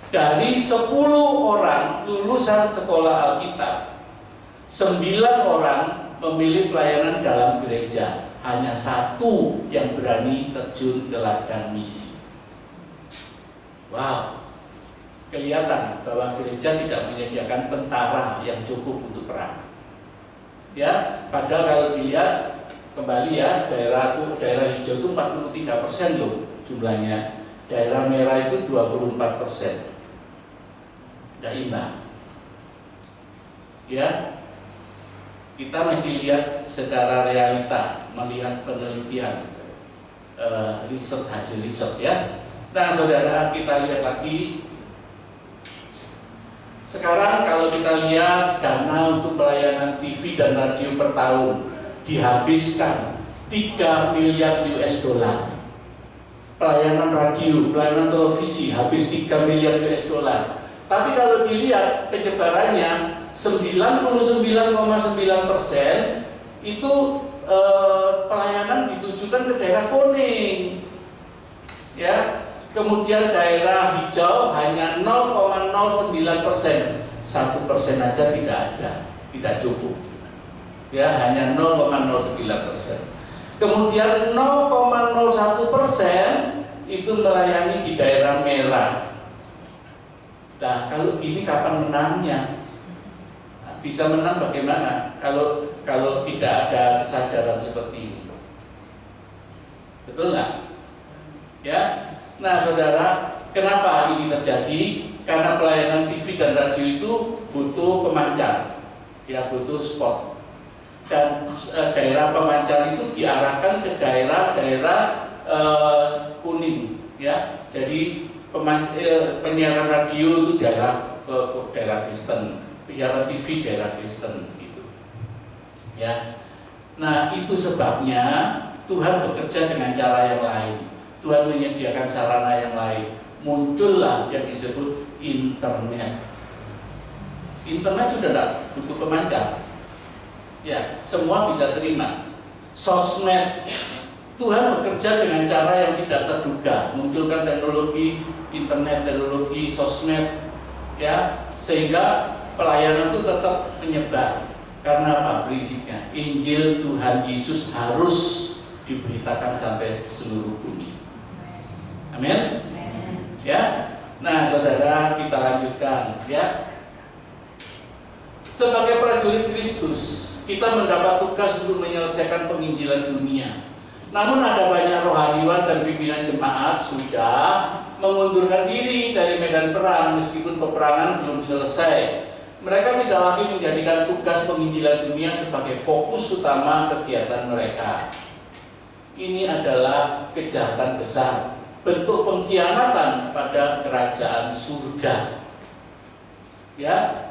dari 10 orang lulusan sekolah Alkitab, 9 orang memilih pelayanan dalam gereja. Hanya 1 yang berani terjun ke ladang misi. Wow, kelihatan bahwa gereja tidak menyediakan tentara yang cukup untuk perang. Ya, padahal kalau dilihat kembali ya, daerah hijau itu 43% loh jumlahnya, daerah merah itu 24%. Tidak imbang. Ya, kita mesti lihat secara realita, melihat penelitian, hasil riset ya. Nah, saudara, kita lihat lagi. Sekarang kalau kita lihat dana untuk pelayanan TV dan radio per tahun dihabiskan 3 miliar US dollar. Pelayanan radio, pelayanan televisi habis 3 miliar US dollar. Tapi kalau dilihat penyebarannya 99,9% itu pelayanan ditujukan ke daerah kuning. Ya. Kemudian daerah hijau hanya 0,09%, 1% aja tidak ada, tidak cukup. Ya, hanya 0,09%. Kemudian 0,01% itu melayani di daerah merah. Nah, kalau gini kapan menangnya? Bisa menang bagaimana kalau tidak ada kesadaran seperti ini? Betul nggak? Ya. Nah, saudara, kenapa ini terjadi? Karena pelayanan TV dan radio itu butuh pemancar, ya butuh spot. Dan daerah pemancar itu diarahkan ke daerah-daerah kuning, ya. Jadi penyiaran radio itu daerah ke daerah Kristen, penyiaran TV daerah Kristen, gitu. Ya. Nah, itu sebabnya Tuhan bekerja dengan cara yang lain. Tuhan menyediakan sarana yang lain. Muncullah yang disebut internet. Internet sudah tidak butuh pemancar. Ya, semua bisa terima. Sosmed, Tuhan bekerja dengan cara yang tidak terduga, munculkan teknologi internet, teknologi sosmed, ya, sehingga pelayanan itu tetap menyebar. Karena apa prinsipnya? Injil Tuhan Yesus harus diberitakan sampai seluruh bumi. Amin. Ya. Nah, saudara, kita lanjutkan, ya. Sebagai prajurit Kristus, kita mendapat tugas untuk menyelesaikan penginjilan dunia. Namun ada banyak rohaniwan dan pimpinan jemaat sudah mengundurkan diri dari medan perang meskipun peperangan belum selesai. Mereka tidak lagi menjadikan tugas penginjilan dunia sebagai fokus utama kegiatan mereka. Ini adalah kejahatan besar, bentuk pengkhianatan pada kerajaan surga. Ya.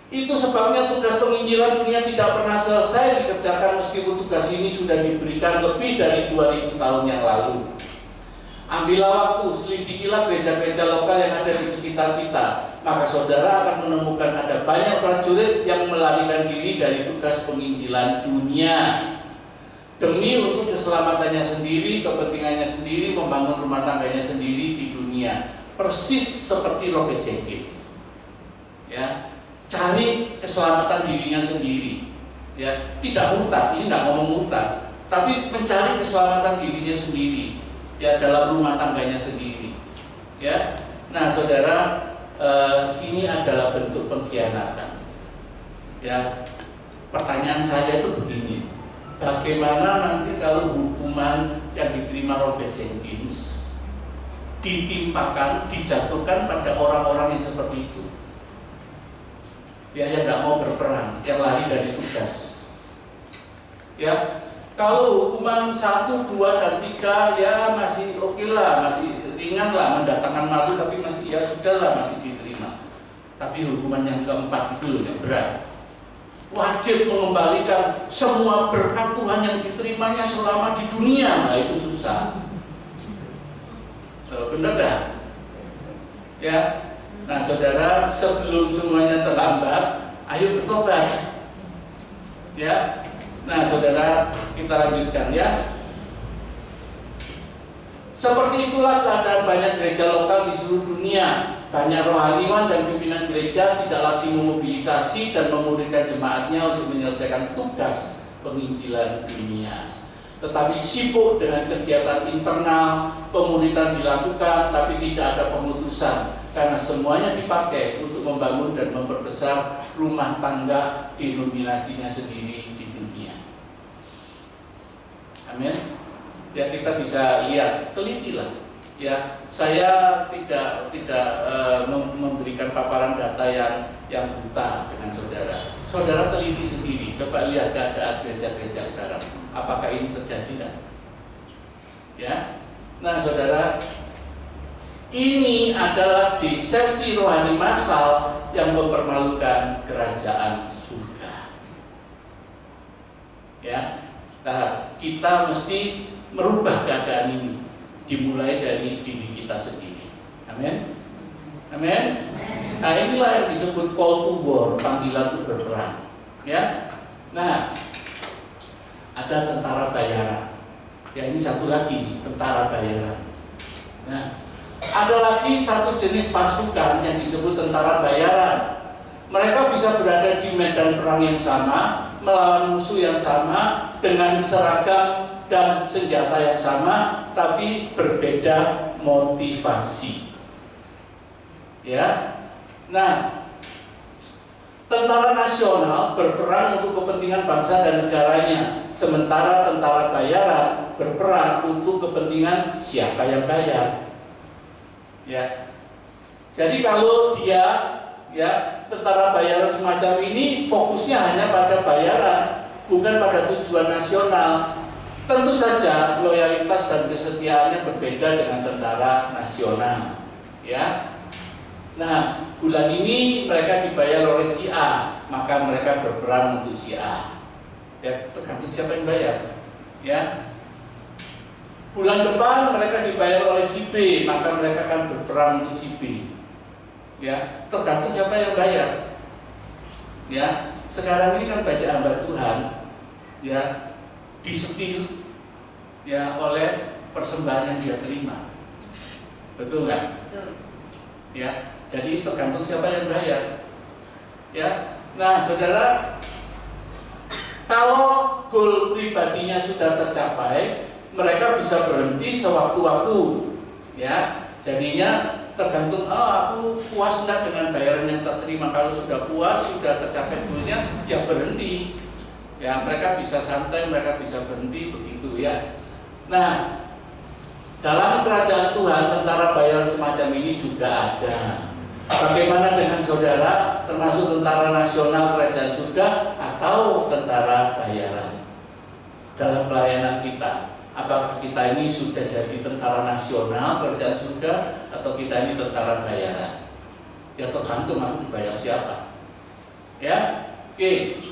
Itu sebabnya tugas penginjilan dunia tidak pernah selesai dikerjakan meskipun tugas ini sudah diberikan lebih dari 2000 tahun yang lalu. Ambillah waktu, selidikilah gereja-gereja lokal yang ada di sekitar kita. Maka saudara akan menemukan ada banyak prajurit yang melarikan diri dari tugas penginjilan dunia demi untuk keselamatannya sendiri, kepentingannya sendiri, membangun rumah tangganya sendiri di dunia. Persis seperti Robert Jenkins. Ya. Cari keselamatan dirinya sendiri, ya, tidak murtad, ini tidak ngomong murtad, tapi mencari keselamatan dirinya sendiri, ya, dalam rumah tangganya sendiri, ya. Nah, saudara, ini adalah bentuk pengkhianatan, ya. Pertanyaan saya itu begini, bagaimana nanti kalau hukuman yang diterima Robert Jenkins ditimpakan, dijatuhkan pada orang-orang yang seperti itu? Ya, yang tidak mau berperang, yang lari dari tugas. Ya, kalau hukuman 1, 2, dan 3 ya masih oke lah, masih ringan lah, mendatangkan malu, tapi masih ya sudah lah, masih diterima. Tapi hukuman yang keempat itu loh yang berat. Wajib mengembalikan semua berkat Tuhan yang diterimanya selama di dunia. Nah, itu susah. Bener dah? Ya. Nah, saudara, sebelum semuanya terlambat, ayo bertobat. Ya. Nah, saudara, kita lanjutkan, ya. Seperti itulah keadaan banyak gereja lokal di seluruh dunia. Banyak rohaniwan dan pimpinan gereja tidak lagi memobilisasi dan memulihkan jemaatnya untuk menyelesaikan tugas penginjilan dunia, tetapi sibuk dengan kegiatan internal. Pemulihan dilakukan, tapi tidak ada pemutusan, karena semuanya dipakai untuk membangun dan memperbesar rumah tangga denominasinya sendiri di dunia. Amin. Ya, kita bisa lihat, telitilah. Ya, saya tidak memberikan paparan data yang buta dengan saudara. Saudara teliti sendiri, coba lihat keadaan gereja-gereja sekarang. Apakah ini terjadi enggak? Ya. Nah, saudara, ini adalah desersi rohani massal yang mempermalukan kerajaan surga. Ya. Nah, kita mesti merubah keadaan ini, dimulai dari diri kita sendiri. Amin. Amin. Nah, inilah yang disebut call to war, panggilan untuk berperang. Ya. Nah, ada tentara bayaran. Ya, ini satu lagi tentara bayaran. Nah, ada lagi satu jenis pasukan yang disebut tentara bayaran. Mereka bisa berada di medan perang yang sama, melawan musuh yang sama, dengan seragam dan senjata yang sama, tapi berbeda motivasi. Ya. Nah, tentara nasional berperang untuk kepentingan bangsa dan negaranya, sementara tentara bayaran berperang untuk kepentingan siapa yang bayar. Ya. Jadi kalau dia, ya, tentara bayaran semacam ini fokusnya hanya pada bayaran, bukan pada tujuan nasional. Tentu saja loyalitas dan kesetiaannya berbeda dengan tentara nasional. Ya. Nah, bulan ini mereka dibayar oleh si A, maka mereka berperang untuk si A. Ya, tergantung siapa yang bayar. Ya. Bulan depan mereka dibayar oleh si B, maka mereka akan berperang untuk si B. Ya, tergantung siapa yang bayar. Ya. sekarang ini kan banyak hamba Tuhan ya disetir ya oleh persembahan yang dia terima, betul nggak? Betul. Ya, jadi tergantung siapa yang bayar. Ya, nah saudara, kalau goal pribadinya sudah tercapai, mereka bisa berhenti sewaktu-waktu. Ya, jadinya tergantung, aku puas enggak dengan bayaran yang terterima. Kalau sudah puas, sudah tercapai goalnya, ya berhenti. Ya, mereka bisa santai, mereka bisa berhenti begitu ya. Nah, dalam kerajaan Tuhan tentara bayaran semacam ini juga ada. Bagaimana dengan saudara, termasuk tentara nasional kerajaan surga atau tentara bayaran dalam pelayanan kita? Apakah kita ini sudah jadi tentara nasional kerajaan surga atau kita ini tentara bayaran? Ya tergantung aku dibayar siapa. Ya, oke.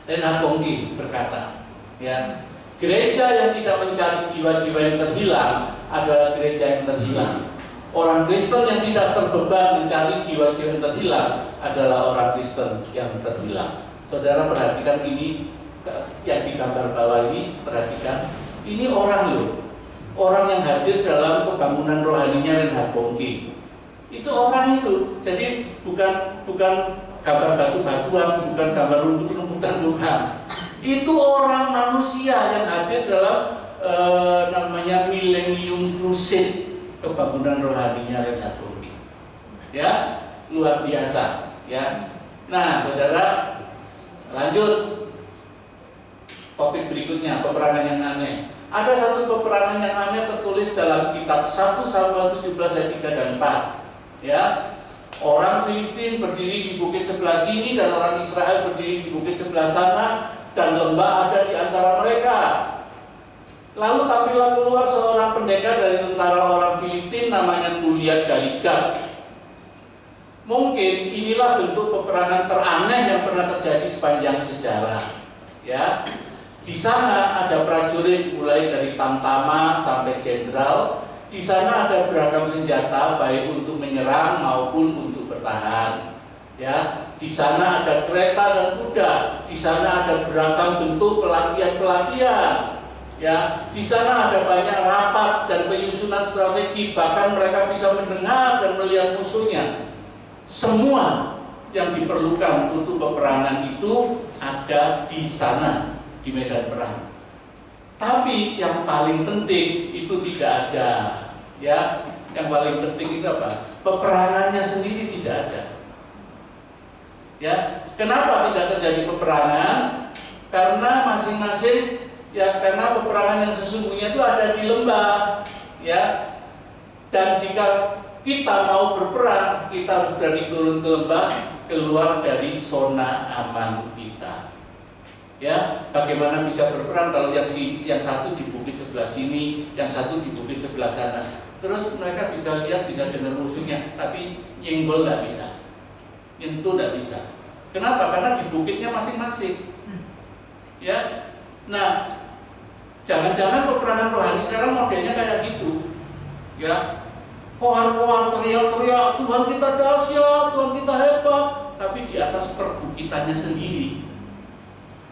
Reinhard Bonnke berkata, ya, gereja yang tidak mencari jiwa-jiwa yang terhilang adalah gereja yang terhilang. Orang Kristen yang tidak terbeban mencari jiwa-jiwa yang terhilang adalah orang Kristen yang terhilang. Saudara perhatikan ini yang di gambar bawah ini, perhatikan. Ini orang loh, orang yang hadir dalam pembangunan rohaninya Reinhard Bonnke. Itu orang itu. Jadi bukan gambar batu-batuan, bukan gambar rumput-rumputan, bukan. Itu orang manusia yang hadir dalam namanya Millennium Crusade, pembangunan rohaninya Reinhard Bonnke. Ya, luar biasa. Ya. Nah, saudara, lanjut. Topik berikutnya, peperangan yang aneh. Ada satu peperangan yang aneh tertulis dalam kitab 1 Samuel 17 ayat 3 dan 4. Ya. Orang Filistin berdiri di bukit sebelah sini dan orang Israel berdiri di bukit sebelah sana dan lembah ada di antara mereka. Lalu tampillah keluar seorang pendekar dari tentara orang Filistin namanya Goliat dari Gat. Mungkin inilah bentuk peperangan teraneh yang pernah terjadi sepanjang sejarah. Ya. Di sana ada prajurit mulai dari tamtama sampai jenderal. Di sana ada beragam senjata baik untuk menyerang maupun untuk bertahan. Ya, di sana ada kereta dan kuda. Di sana ada beragam bentuk pelatihan-pelatihan. Ya, di sana ada banyak rapat dan penyusunan strategi. Bahkan mereka bisa mendengar dan melihat musuhnya. Semua yang diperlukan untuk peperangan itu ada di sana, di medan perang. Tapi yang paling penting itu tidak ada, ya. Yang paling penting itu apa? Peperangannya sendiri tidak ada. Ya, kenapa tidak terjadi peperangan? Karena masing-masing, ya, karena peperangan yang sesungguhnya itu ada di lembah, ya. Dan jika kita mau berperang, kita harus berani turun ke lembah, keluar dari zona aman kita. Ya, bagaimana bisa berperang kalau yang satu di bukit sebelah sini, yang satu di bukit sebelah sana. Terus mereka bisa lihat, bisa dengar musuhnya, tapi nyenggol tidak bisa, nyentuh tidak bisa. Kenapa? Karena di bukitnya masing-masing. Ya, nah, jangan-jangan peperangan rohani sekarang modelnya kayak gitu. Ya, koar-koar, teriak-teriak, Tuhan kita dahsyat, Tuhan kita hebat, tapi di atas perbukitannya sendiri.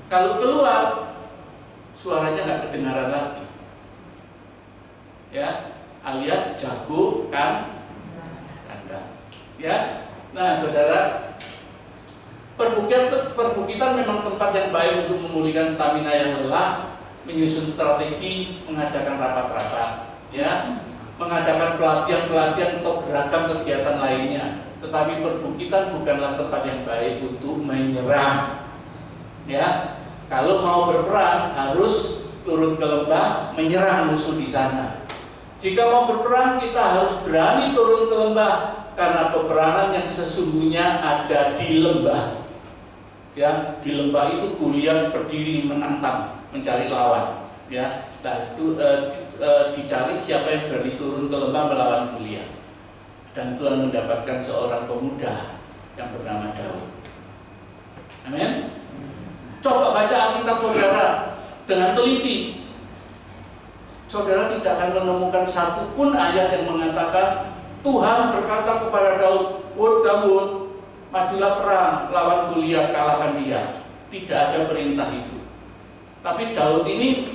Kalau keluar, suaranya nggak kedengaran lagi, ya, alias jago kan kandang, ya. Nah, saudara, perbukitan memang tempat yang baik untuk memulihkan stamina yang lelah, menyusun strategi, mengadakan rapat-rapat, ya, mengadakan pelatihan-pelatihan atau beragam kegiatan lainnya. Tetapi perbukitan bukanlah tempat yang baik untuk menyerang. Ya, kalau mau berperang harus turun ke lembah, menyerang musuh di sana. Jika mau berperang kita harus berani turun ke lembah, karena peperangan yang sesungguhnya ada di lembah. Ya, di lembah itu Goliat berdiri menantang, mencari lawan. Ya, nah itu dicari siapa yang berani turun ke lembah melawan Goliat. Dan Tuhan mendapatkan seorang pemuda yang bernama Daud. Amin. Coba baca Alkitab saudara dengan teliti. Saudara tidak akan menemukan satupun ayat yang mengatakan Tuhan berkata kepada Daud, "Wahai Daud, majulah perang, lawan Goliat, kalahkan dia. Tidak ada perintah itu. Tapi Daud ini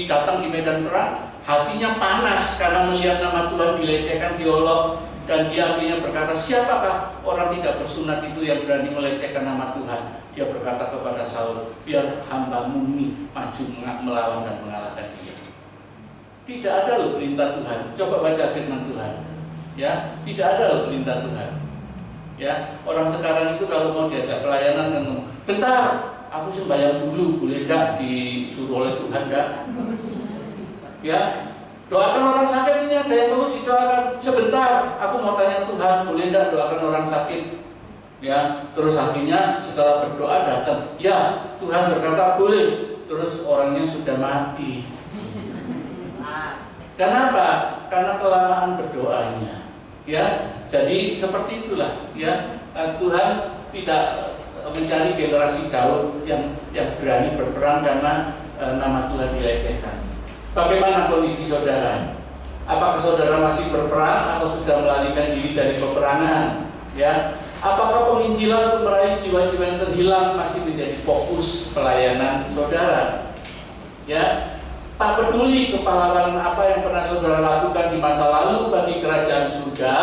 datang di medan perang, hatinya panas karena melihat nama Tuhan dilecehkan, diolok, dan dia akhirnya berkata, siapakah orang tidak bersunat itu yang berani melecehkan nama Tuhan? Dia berkata kepada Saul, biar hambamu ini maju melawan dan mengalahkan dia. Tidak ada loh perintah Tuhan. Coba baca firman Tuhan. Ya, tidak ada loh perintah Tuhan. Ya, orang sekarang itu kalau mau diajak pelayanan kan, bentar, aku sembahyang dulu, boleh enggak disuruh oleh Tuhan enggak? Ya, doakan orang sakit, ini ada yang perlu didoakan. Sebentar, aku mau tanya Tuhan, boleh enggak doakan orang sakit? Ya, terus akhirnya setelah berdoa datang, ya Tuhan berkata boleh, terus orangnya sudah mati. Kenapa? Karena kelamaan berdoanya. Ya, jadi seperti itulah. Ya, Tuhan tidak mencari generasi Daud yang berani berperang karena nama Tuhan dilecehkan. Bagaimana kondisi saudara? Apakah saudara masih berperang atau sudah melarikan diri dari peperangan? Ya. Apakah penginjilan untuk meraih jiwa-jiwa yang terhilang masih menjadi fokus pelayanan saudara? Ya, tak peduli kepahlawanan apa yang pernah saudara lakukan di masa lalu bagi kerajaan surga,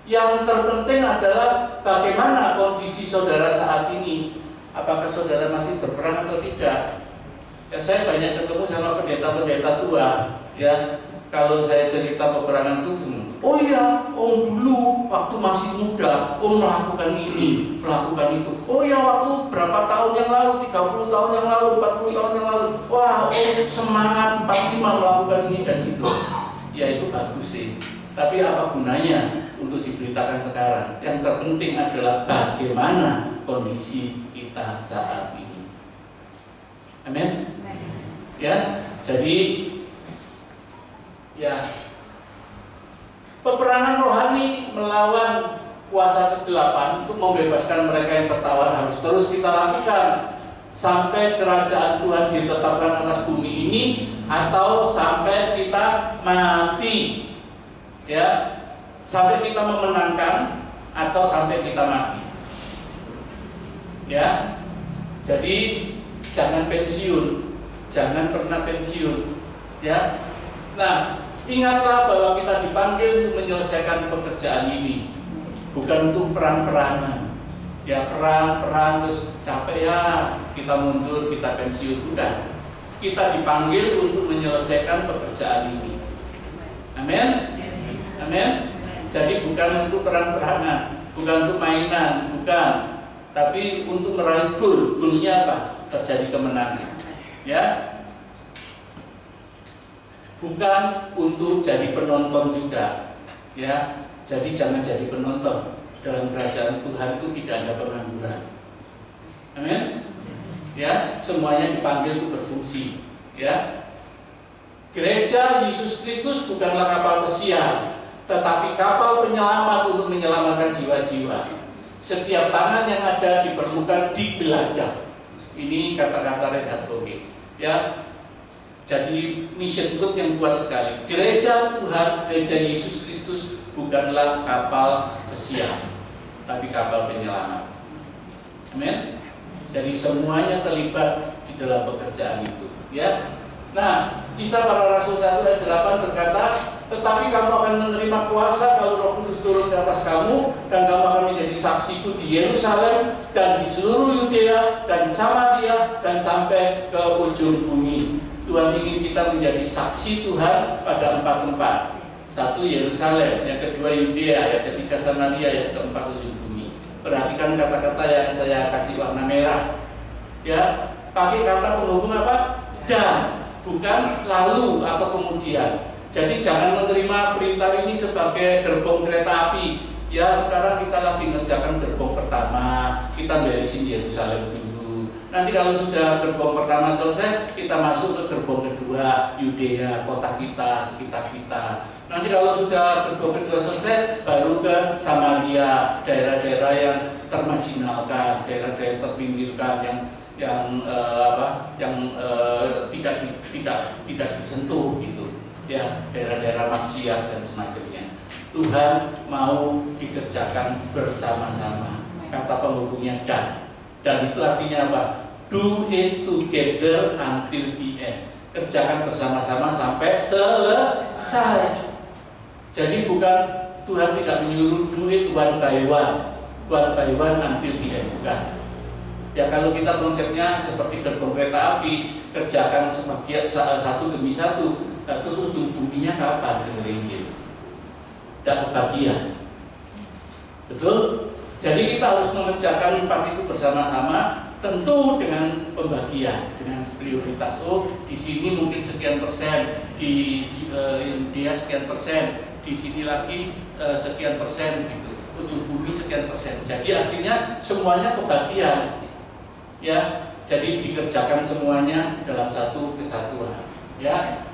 yang terpenting adalah bagaimana kondisi saudara saat ini. Apakah saudara masih berperang atau tidak? Ya, saya banyak ketemu sama pendeta-pendeta tua. Ya, kalau saya cerita peperangan itu, oh iya, om dulu waktu masih muda, om melakukan ini, melakukan itu. Oh iya, waktu berapa tahun yang lalu, 30 tahun yang lalu, 40 tahun yang lalu, wah, om semangat 45 melakukan ini dan itu. Ya itu bagus sih. Tapi apa gunanya untuk diberitakan sekarang? Yang terpenting adalah bagaimana kondisi kita saat ini. Amin. Ya, jadi ya, peperangan rohani melawan kuasa kegelapan untuk membebaskan mereka yang tertawan harus terus kita lakukan sampai kerajaan Tuhan ditetapkan atas bumi ini atau sampai kita mati. Ya, sampai kita memenangkan atau sampai kita mati. Ya. Jadi jangan pensiun, jangan pernah pensiun. Ya. Nah, ingatlah bahwa kita dipanggil untuk menyelesaikan pekerjaan ini, bukan untuk perang-perangan. Ya, perang terus capek ya, kita mundur, kita pensiun, bukan. Kita dipanggil untuk menyelesaikan pekerjaan ini. Amin. Amin. Jadi bukan untuk perang-perangan, bukan untuk mainan, bukan. Tapi untuk meraih goal. Goalnya apa? Terjadi kemenangan. Ya. Bukan untuk jadi penonton juga, ya. Jadi jangan jadi penonton. Dalam kerajaan Tuhan itu tidak ada pengangguran. Amin. Ya, semuanya dipanggil untuk berfungsi. Ya. Gereja Yesus Kristus bukanlah kapal pesiar, tetapi kapal penyelamat untuk menyelamatkan jiwa-jiwa. Setiap tangan yang ada diperlukan digeladah. Ini kata-kata Reinhard Bonnke. Ya. Jadi mission field yang kuat sekali. Gereja Tuhan, gereja Yesus Kristus bukanlah kapal pesiar, tapi kapal penyelamat. Amin. Jadi semuanya terlibat di dalam pekerjaan itu. Ya. Nah, Kisah Para Rasul 1 ayat 8 berkata, tetapi kamu akan menerima kuasa kalau Roh Kudus turun di atas kamu, dan kamu akan menjadi saksiku di Yerusalem dan di seluruh Yudea dan Samaria dan sampai ke ujung bumi. Tuhan ingin kita menjadi saksi Tuhan pada 4 tempat. 1 Yerusalem, yang kedua Yudea, yang ketiga Samaria, yang keempat ujung bumi. Perhatikan kata-kata yang saya kasih warna merah. Ya, pakai kata penghubung apa? Dan, bukan lalu atau kemudian. Jadi jangan menerima perintah ini sebagai gerbong kereta api. Ya, sekarang kita lagi mengerjakan gerbong pertama, kita beresin Yerusalem dulu. Nanti kalau sudah gerbong pertama selesai, kita masuk ke gerbong kedua, Yudea, kota kita, sekitar kita. Nanti kalau sudah gerbong kedua selesai, baru ke Samaria, daerah-daerah yang termarginalkan, daerah-daerah terpinggirkan, yang tidak disentuh gitu. Ya, daerah-daerah maksiat dan semacamnya. Tuhan mau dikerjakan bersama-sama. kata penghubungnya dan itu artinya apa? Do it together until the end. Kerjakan bersama-sama sampai selesai. Jadi bukan Tuhan tidak menyuruh do it one by one until the end, bukan. Ya kalau kita konsepnya seperti gerbong kereta api, kerjakan sebagian satu demi satu, terus ujung buminya kapan dengar Injil? Tidak kebagian, betul? Jadi kita harus mengerjakan 4 itu bersama-sama, tentu dengan pembagian, dengan prioritas. Oh, di sini mungkin sekian persen, di India sekian persen, di sini lagi sekian persen, gitu. Ujung bumi sekian persen. Jadi artinya semuanya kebagian. Ya, jadi dikerjakan semuanya dalam satu kesatuan. Ya,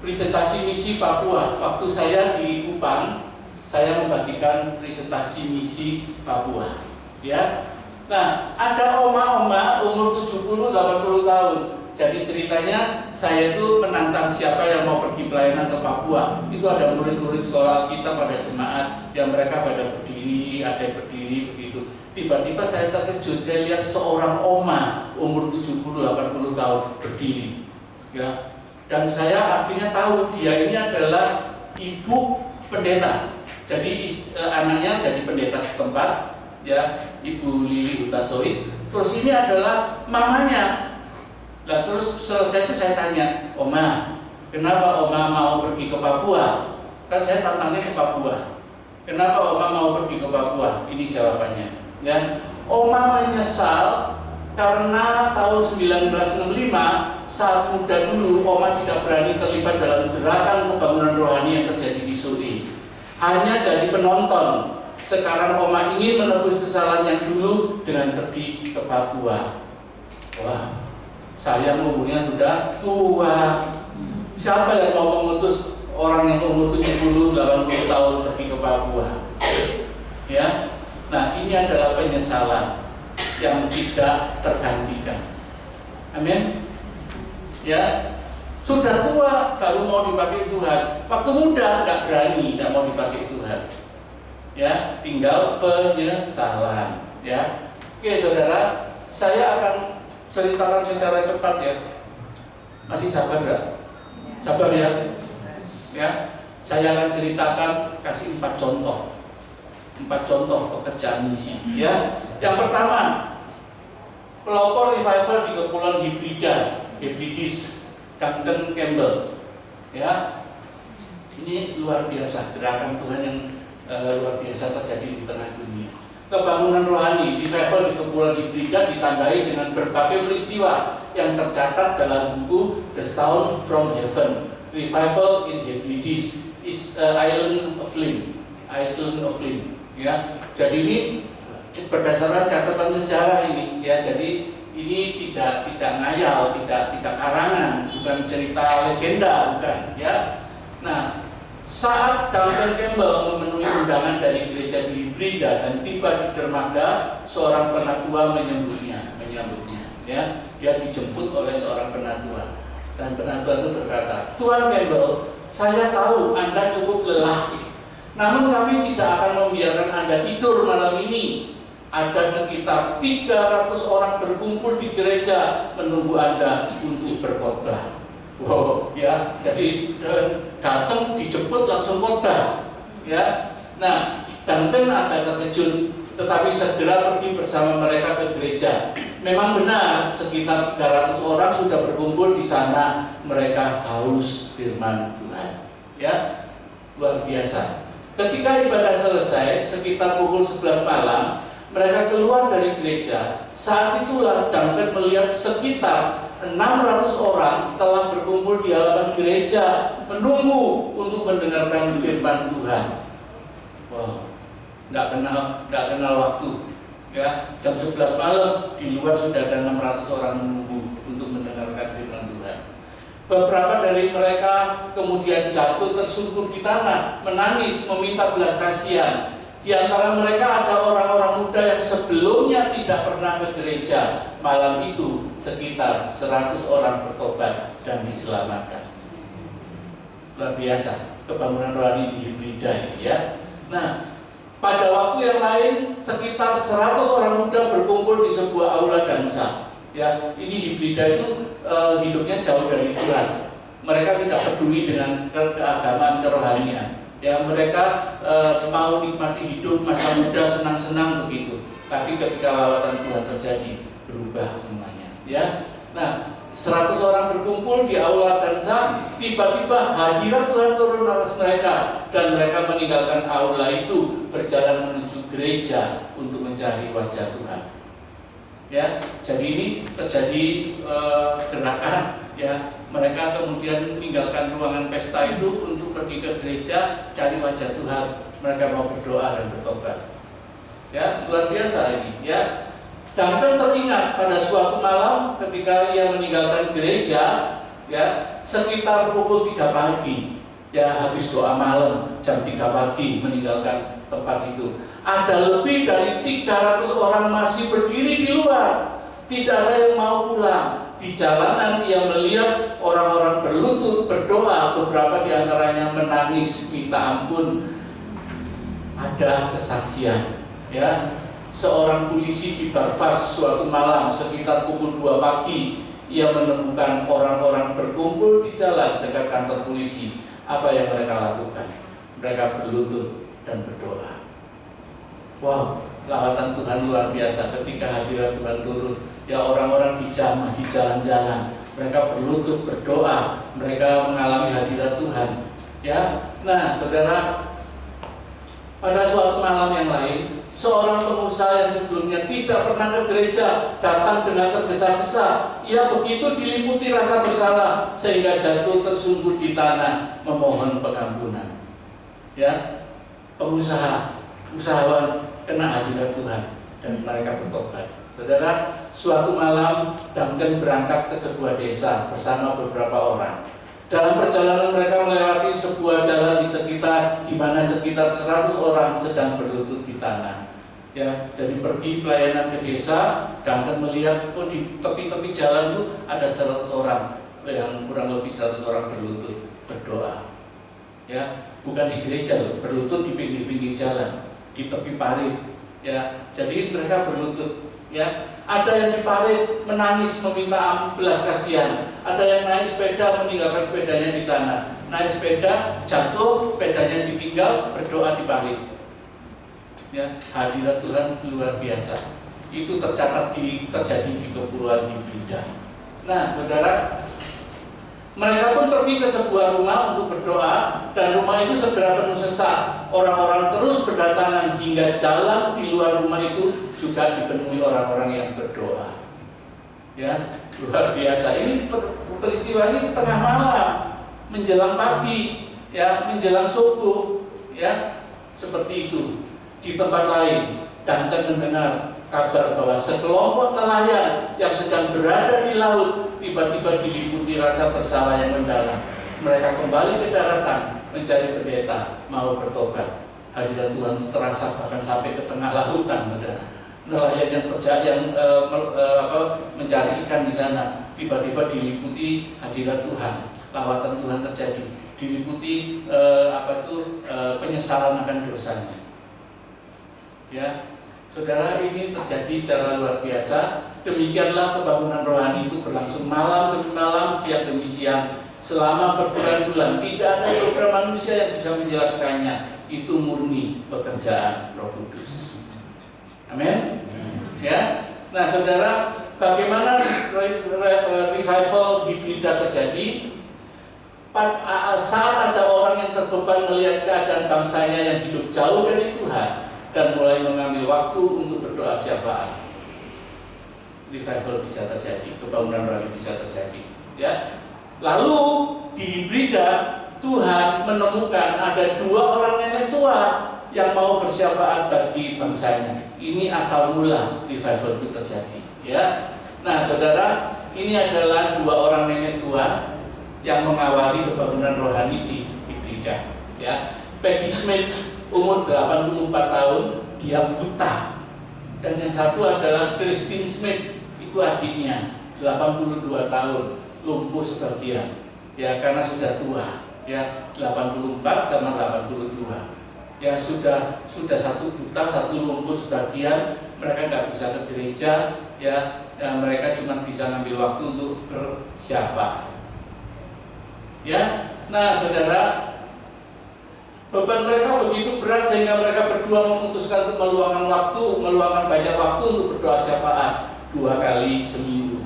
presentasi misi Papua. Waktu saya di Kupang, saya membagikan presentasi misi Papua. Ya, nah ada oma-oma umur 70-80 tahun. Jadi ceritanya saya itu menantang siapa yang mau pergi pelayanan ke Papua. Itu ada murid-murid sekolah kita pada jemaat yang mereka pada berdiri, ada yang berdiri begitu. Tiba-tiba saya terkejut, saya lihat seorang oma umur 70-80 tahun berdiri, ya. Dan saya akhirnya tahu dia ini adalah ibu pendeta. Jadi anaknya jadi pendeta setempat, ya, Ibu Lili Hutasoid. Terus ini adalah mamanya. Lah terus selesai itu saya tanya, Oma, kenapa Oma mau pergi ke Papua? Kan saya tantangnya ke Papua. Kenapa Oma mau pergi ke Papua? Ini jawabannya. Ya, Oma menyesal karena tahun 1965 saat muda dulu Oma tidak berani terlibat dalam gerakan pembangunan rohani yang terjadi di Sui. Hanya jadi penonton. Sekarang Oma ingin menebus kesalahan yang dulu dengan pergi ke Papua. Wah, saya umurnya sudah tua. Siapa yang mau mengutus orang yang umur 70-80 tahun pergi ke Papua? Ya. Nah, ini adalah penyesalan yang tidak tergantikan. Amin. Ya, sudah tua baru mau dipakai Tuhan. Waktu muda tidak berani, tidak mau dipakai Tuhan. Ya, tinggal penyesalan. Ya, oke saudara, saya akan ceritakan secara cepat ya. Masih sabar nggak? Sabar ya. Ya, saya akan ceritakan kasih 4 contoh. 4 contoh pekerjaan misi, ya. Yang pertama, pelopor revival di Kepulauan Hebridis, Duncan Campbell, ya. Ini luar biasa, gerakan Tuhan yang luar biasa terjadi di tengah dunia. Kebangunan rohani revival di Kepulauan Hebrides ditandai dengan berbagai peristiwa yang tercatat dalam buku The Sound from Heaven. Revival in Hebrides is Island of Lim. Ya, jadi ini berdasarkan catatan sejarah ini, ya. Jadi ini tidak ngayal, tidak karangan, bukan cerita legenda, bukan, ya. Nah, saat Duncan Campbell memenuhi undangan dari gereja di Hebrides dan tiba di dermaga, seorang penatua menyambutnya, ya. Dia dijemput oleh seorang penatua dan penatua itu berkata, Tuan Campbell, saya tahu Anda cukup lelah. Namun kami tidak akan membiarkan Anda tidur malam ini. Ada sekitar 300 orang berkumpul di gereja menunggu Anda untuk berkhotbah. Wow, ya. Jadi datang dijemput langsung khotbah. Ya. Nah, Duncan agak terkejut, tetapi segera pergi bersama mereka ke gereja. Memang benar sekitar 300 orang sudah berkumpul di sana. Mereka haus firman Tuhan. Ya. Luar biasa. Ketika ibadah selesai, sekitar pukul 11 malam, mereka keluar dari gereja. Saat itulah Duncan melihat sekitar 600 orang telah berkumpul di halaman gereja, menunggu untuk mendengarkan firman Tuhan. Wow, nggak kenal waktu. Ya, jam 11 malam di luar sudah ada 600 orang menunggu untuk mendengarkan firman Tuhan. Beberapa dari mereka kemudian jatuh tersungkur di tanah, menangis, meminta belas kasihan. Di antara mereka ada orang-orang muda yang sebelumnya tidak pernah ke gereja. Malam itu sekitar 100 orang bertobat dan diselamatkan. Luar biasa kebangunan rohani di Hebrides, ya. Nah, Pada waktu yang lain, sekitar 100 orang muda berkumpul di sebuah aula dansa. Ya, ini hibrida itu hidupnya jauh dari Tuhan. Mereka tidak peduli dengan keagamaan, kerohanian. Ya, mereka mau nikmati hidup masa muda, senang-senang begitu. Tapi ketika lawatan Tuhan terjadi, berubah semuanya. Ya, nah, 100 orang berkumpul di aula dansa, tiba-tiba hadirat Tuhan turun atas mereka dan mereka meninggalkan aula itu, berjalan menuju gereja untuk mencari wajah Tuhan. Ya, jadi ini terjadi gerakan, ya, mereka kemudian meninggalkan ruangan pesta itu untuk pergi ke gereja cari wajah Tuhan. Mereka mau berdoa dan bertobat. Ya, luar biasa ini, ya. Duncan teringat pada suatu malam ketika ia meninggalkan gereja, ya, sekitar pukul 3 pagi, ya, habis doa malam jam 3 pagi meninggalkan tempat itu. Ada lebih dari 300 orang masih berdiri di luar, tidak ada yang mau pulang. Di jalanan ia melihat orang-orang berlutut berdoa, beberapa di antaranya menangis minta ampun. Ada kesaksian, ya. Seorang polisi di Belfast suatu malam sekitar pukul 2 pagi, ia menemukan orang-orang berkumpul di jalan dekat kantor polisi. Apa yang mereka lakukan? Mereka berlutut dan berdoa. Wow, lawatan Tuhan luar biasa ketika hadirat Tuhan turun. Ya, orang-orang dijamah di jalan-jalan, mereka berlutut berdoa, mereka mengalami hadirat Tuhan. Ya, nah, saudara, pada suatu malam yang lain, seorang pengusaha yang sebelumnya tidak pernah ke gereja datang dengan tergesa-gesa. Ia begitu diliputi rasa bersalah sehingga jatuh tersungkur di tanah memohon pengampunan. Ya, pengusaha, usahawan kena hadirat Tuhan dan mereka bertobat. Saudara, suatu malam Duncan berangkat ke sebuah desa bersama beberapa orang. Dalam perjalanan mereka melewati sebuah jalan di mana sekitar 100 orang sedang berlutut di tanah. Ya, jadi pergi pelayanan ke desa, Duncan melihat di tepi-tepi jalan itu ada 100 orang, yang kurang lebih 100 orang berlutut berdoa. Ya, bukan di gereja loh, berlutut di pinggir-pinggir jalan, di tepi parit. Ya, jadi mereka berlutut. Ya, ada yang di parit menangis meminta belas kasihan, ada yang naik sepeda meninggalkan sepedanya di tanah, naik sepeda jatuh, sepedanya ditinggal, berdoa di parit. Ya, hadirat Tuhan luar biasa. Itu terjadi di Kepulauan Hibrida. Nah, saudara, mereka pun pergi ke sebuah rumah untuk berdoa, dan rumah itu segera penuh sesak. Orang-orang terus berdatangan hingga jalan di luar rumah itu juga dipenuhi orang-orang yang berdoa. Ya, luar biasa. Ini peristiwa ini tengah malam, menjelang pagi, ya, menjelang subuh, ya, seperti itu. Di tempat lain, Duncan mendengar kabar bahwa sekelompok nelayan yang sedang berada di laut tiba-tiba diliputi rasa bersalah yang mendalam. Mereka kembali ke daratan mencari pendeta, mau bertobat. Hadirat Tuhan terasa bahkan sampai ke tengah lautan, saudara. Nelayan yang mencari ikan di sana tiba-tiba diliputi hadirat Tuhan, lawatan Tuhan terjadi, diliputi penyesalan akan dosanya. Ya, saudara, ini terjadi secara luar biasa. Demikianlah kebangunan rohani itu berlangsung malam demi malam, siang demi siang, selama berbulan-bulan. Tidak ada program manusia yang bisa menjelaskannya. Itu murni pekerjaan Roh Kudus. Amin. Ya. Nah, saudara, bagaimana revival Hibrida terjadi? Saat ada orang yang terbeban melihat keadaan bangsanya yang hidup jauh dari Tuhan dan mulai mengambil waktu untuk berdoa syafaat, revival bisa terjadi, kebangunan rohani bisa terjadi. Ya. Lalu di Hibrida Tuhan menemukan ada 2 orang nenek tua yang mau bersyafaat bagi bangsanya. Ini asal mula revival itu terjadi. Ya. Nah, saudara, ini adalah 2 orang nenek tua yang mengawali kebangunan rohani di Hibrida. Ya. Peggy Smith umur 84 tahun, dia buta. Dan yang satu adalah Christine Smith, itu adiknya, 82 tahun, lumpuh sebagian. Ya, karena sudah tua. Ya, 84 sama 82. Ya sudah satu buta, satu lumpuh sebagian, mereka nggak bisa ke gereja, ya mereka cuma bisa ngambil waktu untuk bersyafaat. Ya, nah saudara, beban mereka begitu berat sehingga mereka berdua memutuskan untuk meluangkan banyak waktu untuk berdoa syafaat 2 kali seminggu.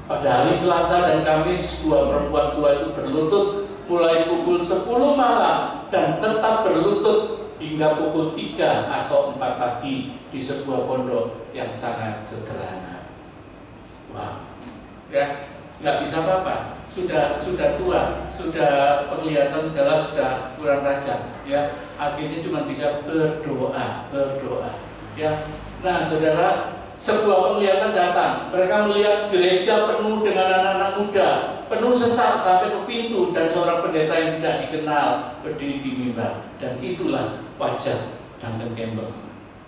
Pada hari Selasa dan Kamis, 2 perempuan tua itu berlutut mulai pukul 10 malam dan tetap berlutut hingga pukul 3 atau 4 pagi di sebuah pondok yang sangat sederhana. Wow, ya nggak bisa apa-apa. Sudah tua, sudah penglihatan segala sudah kurang tajam, ya. Akhirnya cuma bisa berdoa, ya. Nah, saudara, sebuah penglihatan datang. Mereka melihat gereja penuh dengan anak-anak muda, penuh sesak sampai ke pintu, dan seorang pendeta yang tidak dikenal berdiri di mimbar. Dan itulah wajah Duncan Campbell.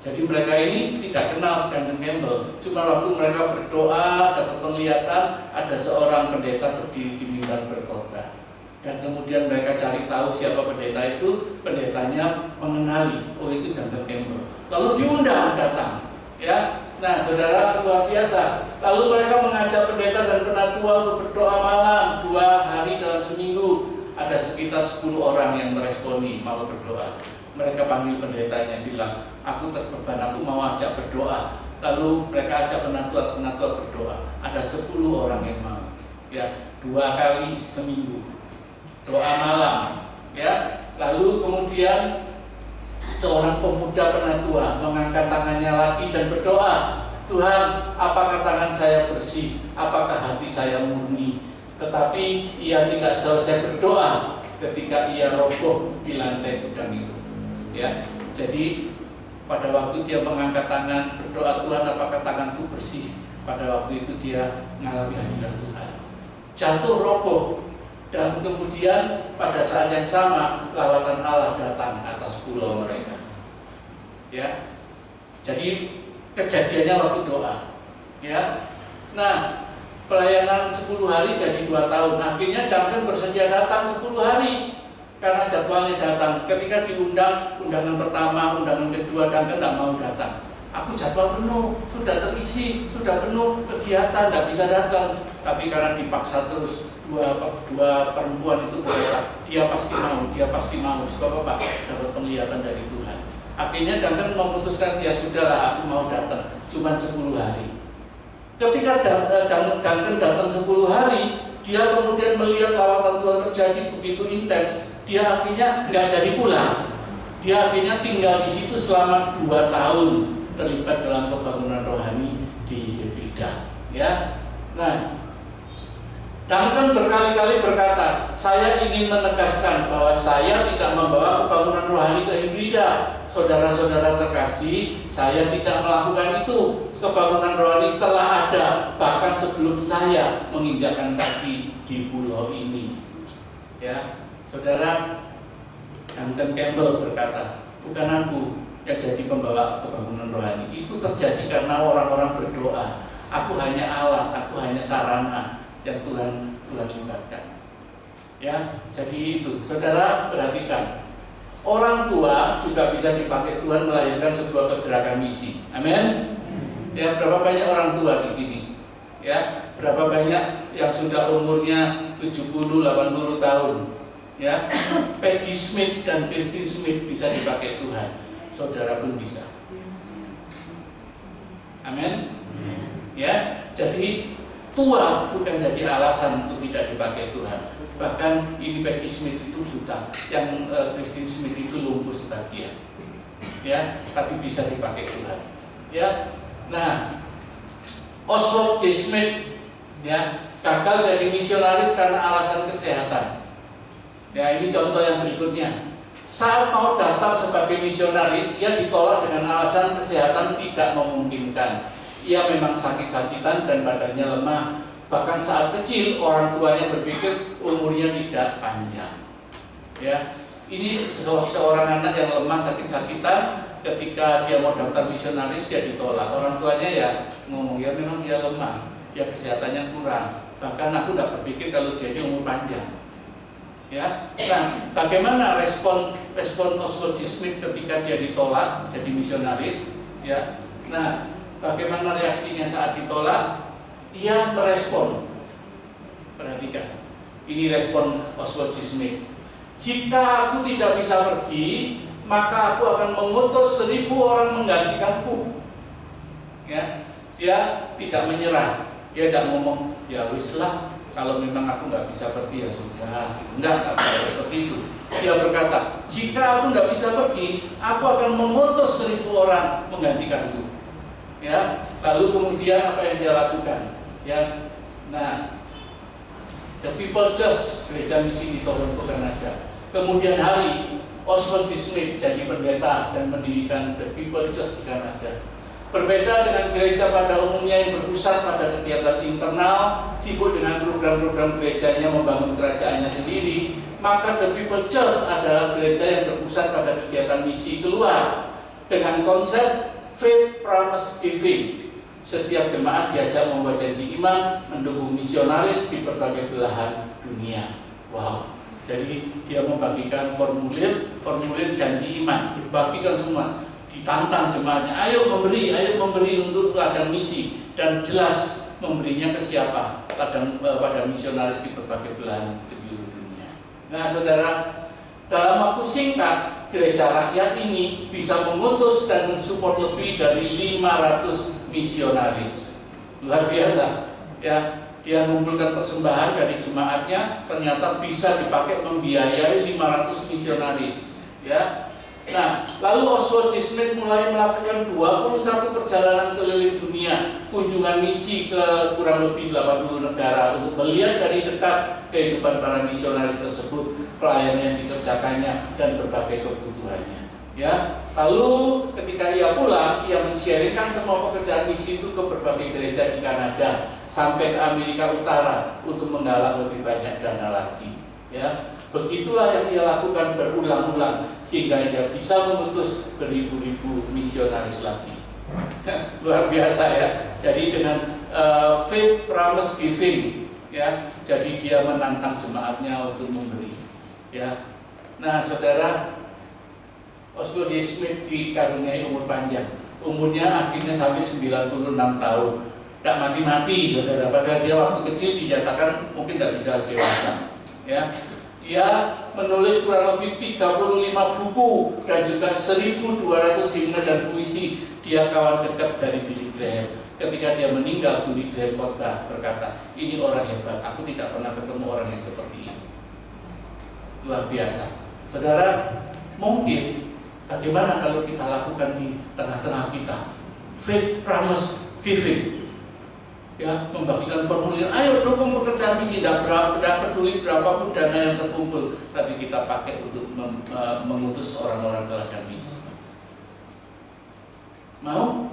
Jadi mereka ini tidak kenal Duncan Campbell. Cuma waktu mereka berdoa, dapat penglihatan, ada seorang pendeta berdiri di mimbar berkhotbah. Dan kemudian mereka cari tahu siapa pendeta itu. Pendetanya mengenali, oh itu Duncan Campbell. Lalu diundang datang, ya. Nah, saudara, luar biasa. Lalu mereka mengajak pendeta dan penatua untuk berdoa malam 2 hari dalam seminggu. Ada sekitar 10 orang yang meresponi mau berdoa. Mereka panggil pendetanya, bilang, aku terbeban, aku mau ajak berdoa. Lalu mereka ajak penatua berdoa. Ada 10 orang yang mau, ya, 2 kali seminggu doa malam, ya. Lalu kemudian seorang pemuda penatua mengangkat tangannya lagi dan berdoa, Tuhan, apakah tangan saya bersih? Apakah hati saya murni? Tetapi ia tidak selesai berdoa ketika ia roboh di lantai gudang itu. Ya, jadi pada waktu dia mengangkat tangan berdoa, Tuhan, apakah tanganku bersih? Pada waktu itu dia mengalami hadirat Tuhan, jatuh roboh, dan kemudian pada saat yang sama lawatan Allah datang atas pulau mereka. Ya, jadi kejadiannya waktu doa. Ya, nah pelayanan 10 hari jadi 2 tahun. Akhirnya Duncan bersedia datang 10 hari. Karena jadwalnya datang, ketika diundang, undangan pertama, undangan kedua, Duncan tidak mau datang. Aku jadwal penuh, sudah terisi, sudah penuh kegiatan, tidak bisa datang. Tapi karena dipaksa terus, dua perempuan itu berkata, dia pasti mau, sebab apa? Dapat penglihatan dari Tuhan. Akhirnya Duncan memutuskan, ya sudahlah, aku mau datang, cuma 10 hari. Ketika Duncan datang 10 hari, dia kemudian melihat lawatan Tuhan terjadi begitu intens. Dia akhirnya nggak jadi pulang. Dia akhirnya tinggal di situ selama 2 tahun, terlibat dalam pembangunan rohani di Hebrida. Ya, nah, Duncan berkali-kali berkata, saya ingin menegaskan bahwa saya tidak membawa pembangunan rohani ke Hebrida. Saudara-saudara terkasih, saya tidak melakukan itu. Kebangunan rohani telah ada bahkan sebelum saya menginjakkan kaki di pulau ini. Ya, saudara, Duncan Campbell berkata, bukan aku yang jadi pembawa kebangunan rohani. Itu terjadi karena orang-orang berdoa. Aku hanya alat, aku hanya sarana yang Tuhan libatkan. Ya, jadi itu, saudara perhatikan. Orang tua juga bisa dipakai Tuhan melahirkan sebuah kegerakan misi. Amin. Ya, berapa banyak orang tua di sini? Ya, berapa banyak yang sudah umurnya 70-80 tahun? Ya, Peggy Smith dan Christine Smith bisa dipakai Tuhan. Saudara pun bisa. Amin. Ya, jadi tua bukan jadi alasan untuk tidak dipakai Tuhan. Bahkan ini Peggy Smith itu buta, yang Christine Smith itu lumpuh sebagian. Ya, tapi bisa dipakai Tuhan. Ya, nah, Oswald J. Smith, ya, gagal jadi misionaris karena alasan kesehatan. Ya, ini contoh yang berikutnya. Saat mau daftar sebagai misionaris, ia ditolak dengan alasan kesehatan tidak memungkinkan. Ia memang sakit-sakitan dan badannya lemah. Bahkan saat kecil orang tuanya berpikir umurnya tidak panjang. Ya, ini seorang anak yang lemah sakit-sakitan, ketika dia mau daftar misionaris dia ditolak. Orang tuanya ya ngomong, ya memang dia lemah, dia kesehatannya kurang. Bahkan aku tidak berpikir kalau dia ini umur panjang. Ya, nah, bagaimana respon Oswald C. Smith ketika dia ditolak jadi misionaris? Ya, nah, bagaimana reaksinya saat ditolak? Ia merespon. Perhatikan, ini respon Oswald C. Smith. Jika aku tidak bisa pergi, maka aku akan mengutus 1.000 orang menggantikanku. Ya, dia tidak menyerah. Dia tidak ngomong, ya wis lah, kalau memang aku nggak bisa pergi ya sudah. Enggak seperti itu. Dia berkata, jika aku nggak bisa pergi, aku akan mengutus 1.000 orang menggantikanku. Ya, lalu kemudian apa yang dia lakukan? Ya, nah, The People Church, gereja misi di Toronto, Kanada. Kemudian hari Oswald C. Smith jadi pendeta dan mendirikan The People Church di Kanada. Berbeda dengan gereja pada umumnya yang berpusat pada kegiatan internal, sibuk dengan program-program gerejanya membangun kerajaannya sendiri, maka The People Church adalah gereja yang berpusat pada kegiatan misi keluar dengan konsep faith promise giving. Setiap jemaat diajak membuat janji iman, mendukung misionaris di berbagai belahan dunia. Wow. Jadi dia membagikan formulir janji iman, dibagikan semua. Ditantang jemaatnya, ayo memberi untuk ladang misi, dan jelas memberinya ke siapa? Pada misionaris di berbagai belahan penjuru dunia. Nah, saudara, dalam waktu singkat gereja rakyat ini bisa mengutus dan mensupport lebih dari 500 misionaris. Luar biasa, ya. Dia mengumpulkan persembahan dari jemaatnya, ternyata bisa dipakai membiayai 500 misionaris, ya. Nah, lalu Oswald C. Smith mulai melakukan 21 perjalanan keliling dunia, kunjungan misi ke kurang lebih 80 negara untuk melihat dari dekat kehidupan para misionaris tersebut, pelayanan yang dikerjakannya dan berbagai kebutuhannya. Ya, lalu ketika ia pulang, ia men-sharingkan semua pekerjaan misi itu ke berbagai gereja di Kanada sampai ke Amerika Utara untuk menggalang lebih banyak dana lagi. Ya, begitulah yang ia lakukan berulang-ulang sehingga dia bisa mengutus beribu-ribu misionaris lagi. Luar biasa ya. Jadi dengan faith promise giving, ya, jadi dia menantang jemaatnya untuk memberi. Ya, nah saudara, Oswald C. Smith dikaruniai umur panjang. Umurnya akhirnya sampai 96 tahun. Tidak mati-mati, saudara. Padahal dia waktu kecil dinyatakan mungkin tidak bisa dewasa. Ya. Dia menulis kurang lebih 35 buku dan juga 1.200 himne dan puisi. Dia kawan dekat dari Billy Graham. Ketika dia meninggal, Billy Graham khotbah berkata, ini orang hebat, aku tidak pernah ketemu orang yang seperti ini. Luar biasa. Saudara, mungkin bagaimana kalau kita lakukan di tengah-tengah kita faith promise giving, ya, membagikan formulir, ayo dukung pekerjaan misi, tidak peduli berapapun dana yang terkumpul, tapi kita pakai untuk mengutus orang-orang ke ladang misi. Mau?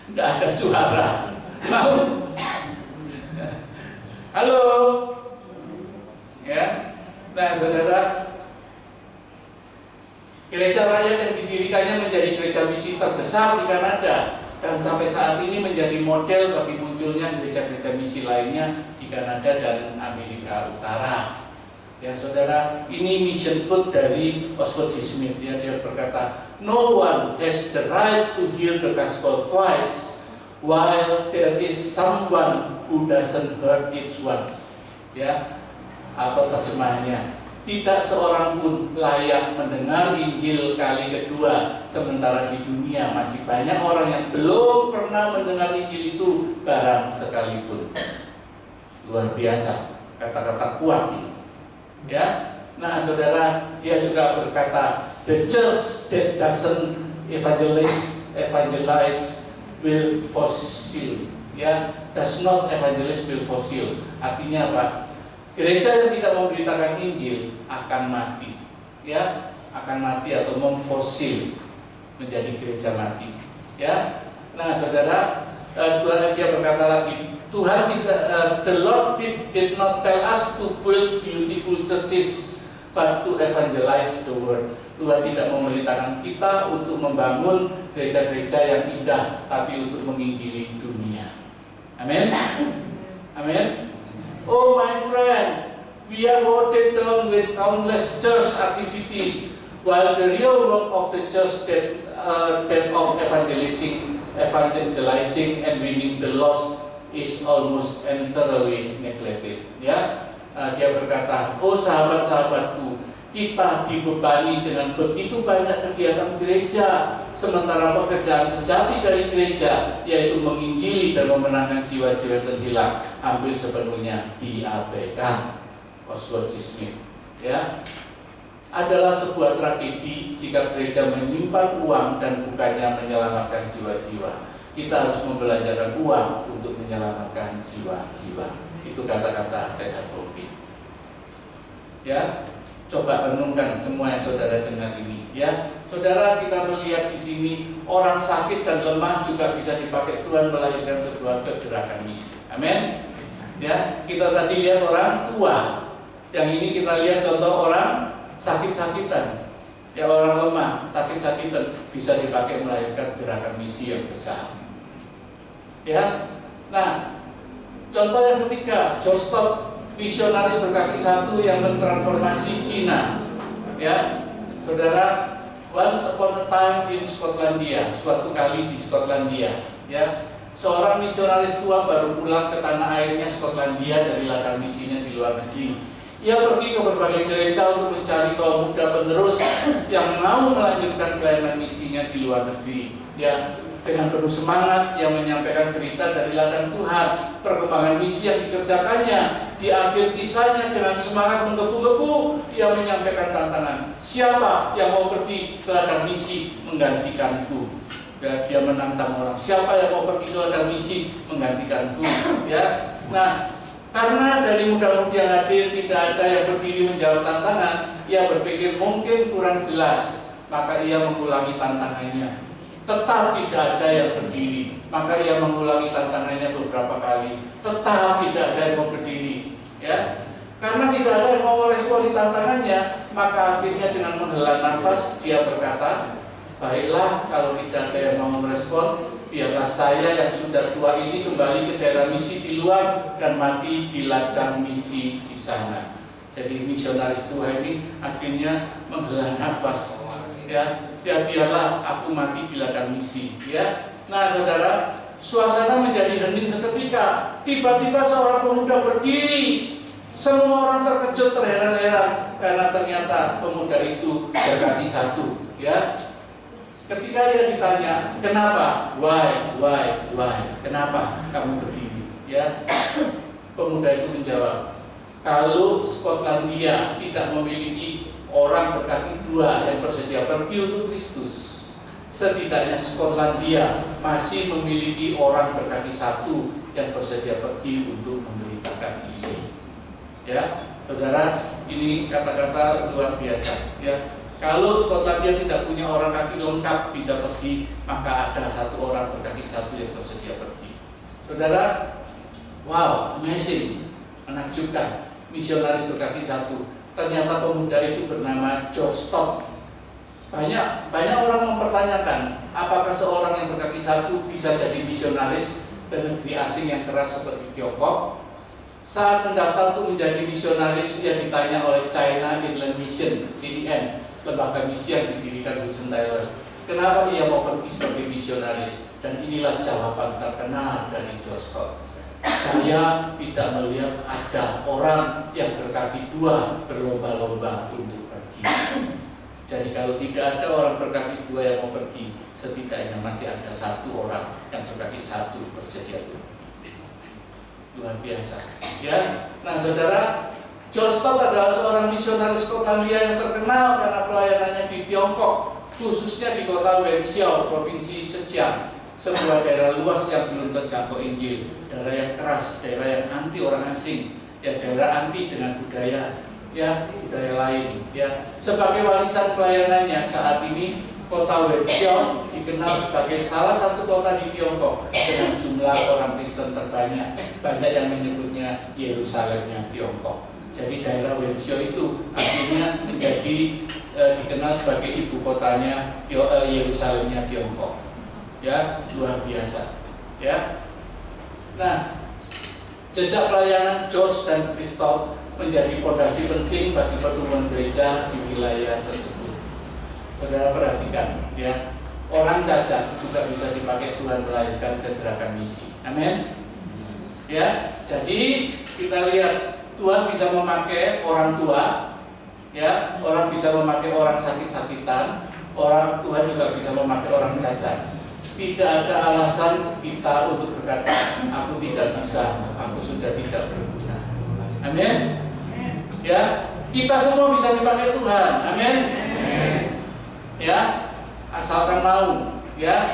Tidak ada suara. Mau? Halo? Ya. Nah, saudara, gereja rakyat yang didirikannya menjadi gereja misi terbesar di Kanada dan sampai saat ini menjadi model bagi munculnya gereja-gereja misi lainnya di Kanada dan Amerika Utara. Ya saudara, ini mission quote dari Oswald C. Smith. Dia berkata, no one has the right to hear the gospel twice while there is someone who doesn't hear it once. Ya, atau terjemahannya, tidak seorang pun layak mendengar Injil kali kedua, sementara di dunia masih banyak orang yang belum pernah mendengar Injil itu barang sekalipun. Luar biasa, kata-kata kuat ini. Ya, nah saudara, dia juga berkata, the church that doesn't evangelize will fossil. Ya, does not evangelize will fossil. Artinya apa? Gereja yang tidak memberitakan Injil akan mati, ya, akan mati atau memfosil, menjadi gereja mati, ya. Nah, saudara, Tuhan dia berkata lagi, Tuhan tidak, the Lord did not tell us to build beautiful churches, but to evangelize the world. Tuhan tidak memerintahkan kita untuk membangun gereja-gereja yang indah, tapi untuk menginjili dunia. Amin, amin. Oh carried on with countless church activities, while the real work of the church that of evangelizing and winning the lost is almost entirely neglected. Ya, dia berkata, oh sahabat-sahabatku, kita dibebani dengan begitu banyak kegiatan gereja, sementara pekerjaan sejati dari gereja, yaitu menginjili dan memenangkan jiwa-jiwa terhilang, hampir sepenuhnya diabaikan. Oswald Smith, ya, adalah sebuah tragedi jika gereja menyimpan uang dan bukannya menyelamatkan jiwa-jiwa. Kita harus membelanjakan uang untuk menyelamatkan jiwa-jiwa. Itu kata-kata Reinhard Bonnke. Ya, coba renungkan semua yang saudara dengar ini. Ya, saudara, kita melihat di sini orang sakit dan lemah juga bisa dipakai Tuhan melahirkan sebuah kegerakan misi. Amin. Ya, kita tadi lihat orang tua. Yang ini kita lihat contoh orang sakit-sakitan. Ya, orang lemah, sakit-sakitan bisa dipakai melahirkan gerakan misi yang besar. Ya. Nah, contoh yang ketiga, George Stott, misionaris berkaki satu yang mentransformasi Cina. Ya, saudara, once upon a time in Skotlandia, suatu kali di Skotlandia, ya, seorang misionaris tua baru pulang ke tanah airnya Skotlandia dari ladang misinya di luar negeri. Ia pergi ke berbagai gereja untuk mencari kaum muda penerus yang mau melanjutkan pelayanan misinya di luar negeri. Ya, dengan penuh semangat yang menyampaikan berita dari ladang Tuhan, perkembangan misi yang dikerjakannya. Di akhir kisahnya dengan semangat menggebu-gebu, ia menyampaikan tantangan. Siapa yang mau pergi ke ladang misi menggantikanku? Ya, dia menantang orang. Siapa yang mau pergi ke ladang misi menggantikanku? Ya, nah, karena dari muda-mudi yang hadir tidak ada yang berdiri menjawab tantangan, ia berpikir mungkin kurang jelas, maka ia mengulangi tantangannya. Tetap tidak ada yang berdiri, maka ia mengulangi tantangannya beberapa kali. Tetap tidak ada yang mau berdiri, ya. Karena tidak ada yang mau meresponi tantangannya, maka akhirnya dengan menghela nafas dia berkata, baiklah, kalau tidak ada yang mau merespon, biarlah saya yang sudah tua ini kembali ke daerah misi di luar dan mati di ladang misi di sana. Jadi misionaris tua ini akhirnya menghela nafas, ya, biarlah aku mati di ladang misi, ya. Nah, saudara, suasana menjadi hening seketika. Tiba-tiba seorang pemuda berdiri. Semua orang terkejut, terheran-heran karena ternyata pemuda itu berkaki satu, ya. Ketika dia ditanya, kenapa? Why? Kenapa kamu berdiri? Ya, pemuda itu menjawab, kalau Skotlandia tidak memiliki orang berkaki dua yang bersedia pergi untuk Kristus, setidaknya Skotlandia masih memiliki orang berkaki satu yang bersedia pergi untuk memberitakan Injil. Ya, saudara, ini kata-kata luar biasa. Ya. Kalau Skotlandia tidak punya orang kaki lengkap bisa pergi, maka ada satu orang berkaki satu yang bersedia pergi. Saudara, wow, amazing, menakjubkan, misionaris berkaki satu. Ternyata pemuda itu bernama George Stott. Banyak orang mempertanyakan, apakah seorang yang berkaki satu bisa jadi misionaris ke negeri asing yang keras seperti Tiongkok? Saat mendaftar untuk menjadi misionaris, ia ditanya oleh China Inland Mission (CIM), lembaga misi yang didirikan Hudson Taylor, kenapa ia mau pergi sebagai misionaris? Dan inilah jawaban terkenal dari George Stott. Saya tidak melihat ada orang yang berkaki dua berlomba-lomba untuk pergi. Jadi kalau tidak ada orang berkaki dua yang mau pergi, setidaknya masih ada satu orang yang berkaki satu bersedia untuk pergi. Luar biasa, ya. Nah, saudara, George Stott adalah seorang misionaris Skotlandia yang terkenal karena pelayanannya di Tiongkok, khususnya di kota Wenzhou, provinsi Zhejiang, sebuah daerah luas yang belum terjangkau Injil, daerah yang keras, daerah yang anti orang asing, ya, daerah anti dengan budaya, ya, budaya lain, ya. Sebagai warisan pelayanannya saat ini, kota Wenzhou dikenal sebagai salah satu kota di Tiongkok dengan jumlah orang Kristen terbanyak, banyak yang menyebutnya Yerusalemnya Tiongkok. Jadi daerah Wenzhou itu akhirnya menjadi dikenal sebagai ibu kotanya Yerusalemnya Tiongkok. Ya, luar biasa. Ya. Nah, jejak pelayanan George dan Christoph menjadi fondasi penting bagi pertumbuhan gereja di wilayah tersebut. Saudara perhatikan, ya, orang cacat juga bisa dipakai Tuhan melahirkan gerakan misi. Amin. Ya, jadi kita lihat Tuhan bisa memakai orang tua, ya, orang bisa memakai orang sakit-sakitan, orang Tuhan juga bisa memakai orang cacat. Tidak ada alasan kita untuk berkata, aku tidak bisa, aku sudah tidak berguna. Amin. Ya, kita semua bisa dipakai Tuhan. Amin. Ya, asalkan mau. Ya,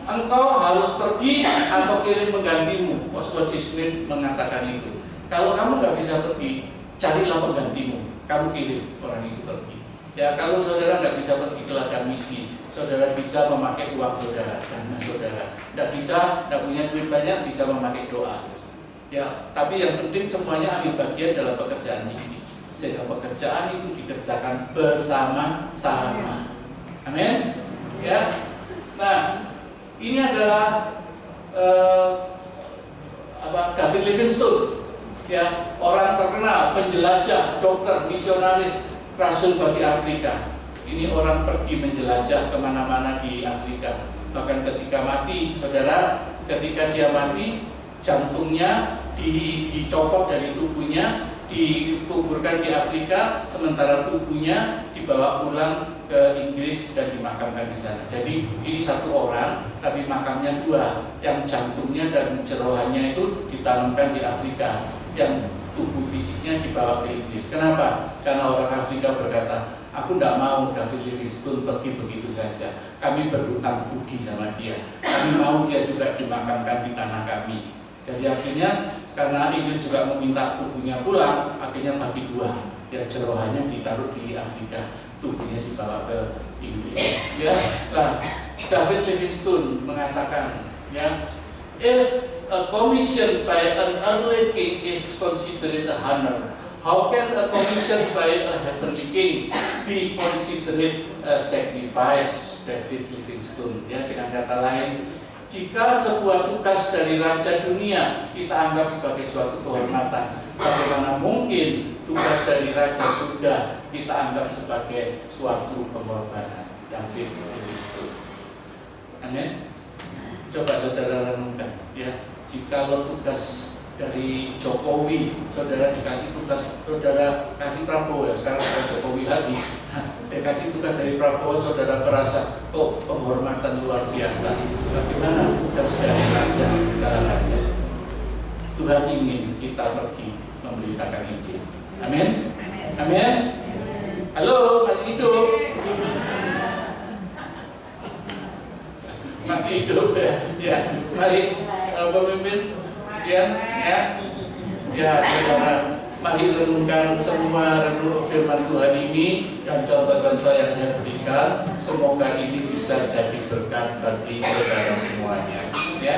engkau harus pergi atau kirim penggantimu. Oswald Smith mengatakan itu. Kalau kamu nggak bisa pergi, carilah penggantimu. Kamu kirim orang itu pergi. Ya, kalau saudara nggak bisa pergi ke ladang misi, saudara bisa memakai uang saudara, dana saudara. Nggak bisa, nggak punya duit banyak, bisa memakai doa. Ya, tapi yang penting semuanya ambil bagian dalam pekerjaan misi, sehingga pekerjaan itu dikerjakan bersama-sama. Amin. Ya. Nah, ini adalah David Livingstone, ya, orang terkenal, penjelajah, dokter, misionaris, rasul bagi Afrika. Ini orang pergi menjelajah kemana-mana di Afrika. Bahkan ketika mati, saudara, ketika dia mati, jantungnya dicopot dari tubuhnya, dikuburkan di Afrika, sementara tubuhnya dibawa pulang ke Inggris dan dimakamkan di sana. Jadi ini satu orang, tapi makamnya dua. Yang jantungnya dan jerohannya itu ditanamkan di Afrika, yang tubuh fisiknya dibawa ke Inggris. Kenapa? Karena orang Afrika berkata, aku tidak mau David Livingstone pergi begitu saja. Kami berhutang budi sama dia. Kami mau dia juga dimakamkan di tanah kami. Jadi akhirnya karena Inggris juga meminta tubuhnya pulang, akhirnya bagi dua. Ya, jerohannya ditaruh di Afrika, tubuhnya dibawa ke Inggris. Ya, nah, David Livingstone mengatakan, ya, if a commission by an earthly king is considered a honor, how can a commission by a heavenly king be considered a sacrifice? David Livingstone. Ya, dengan kata lain, jika sebuah tugas dari Raja Dunia kita anggap sebagai suatu kehormatan, bagaimana mungkin tugas dari Raja Surga kita anggap sebagai suatu pengorbanan? David Livingstone. Amin. Coba saudara renungkan, ya, jika lo tugas dari Jokowi, saudara dikasih tugas, saudara kasih Prabowo, ya sekarang ada Jokowi lagi, dikasih tugas dari Prabowo, saudara merasa, oh, penghormatan luar biasa. Bagaimana tugas dari Raja, segala Raja? Tuhan ingin kita pergi memberitakan Injil. Amin. Amin. Halo, masih hidup? Masih hidup, ya? Ya, mari pemimpin, ya, saudara, mari renungkan semua renung firman Tuhan ini dan contoh-contoh yang saya berikan. Semoga ini bisa jadi berkat bagi saudara semuanya. Ya.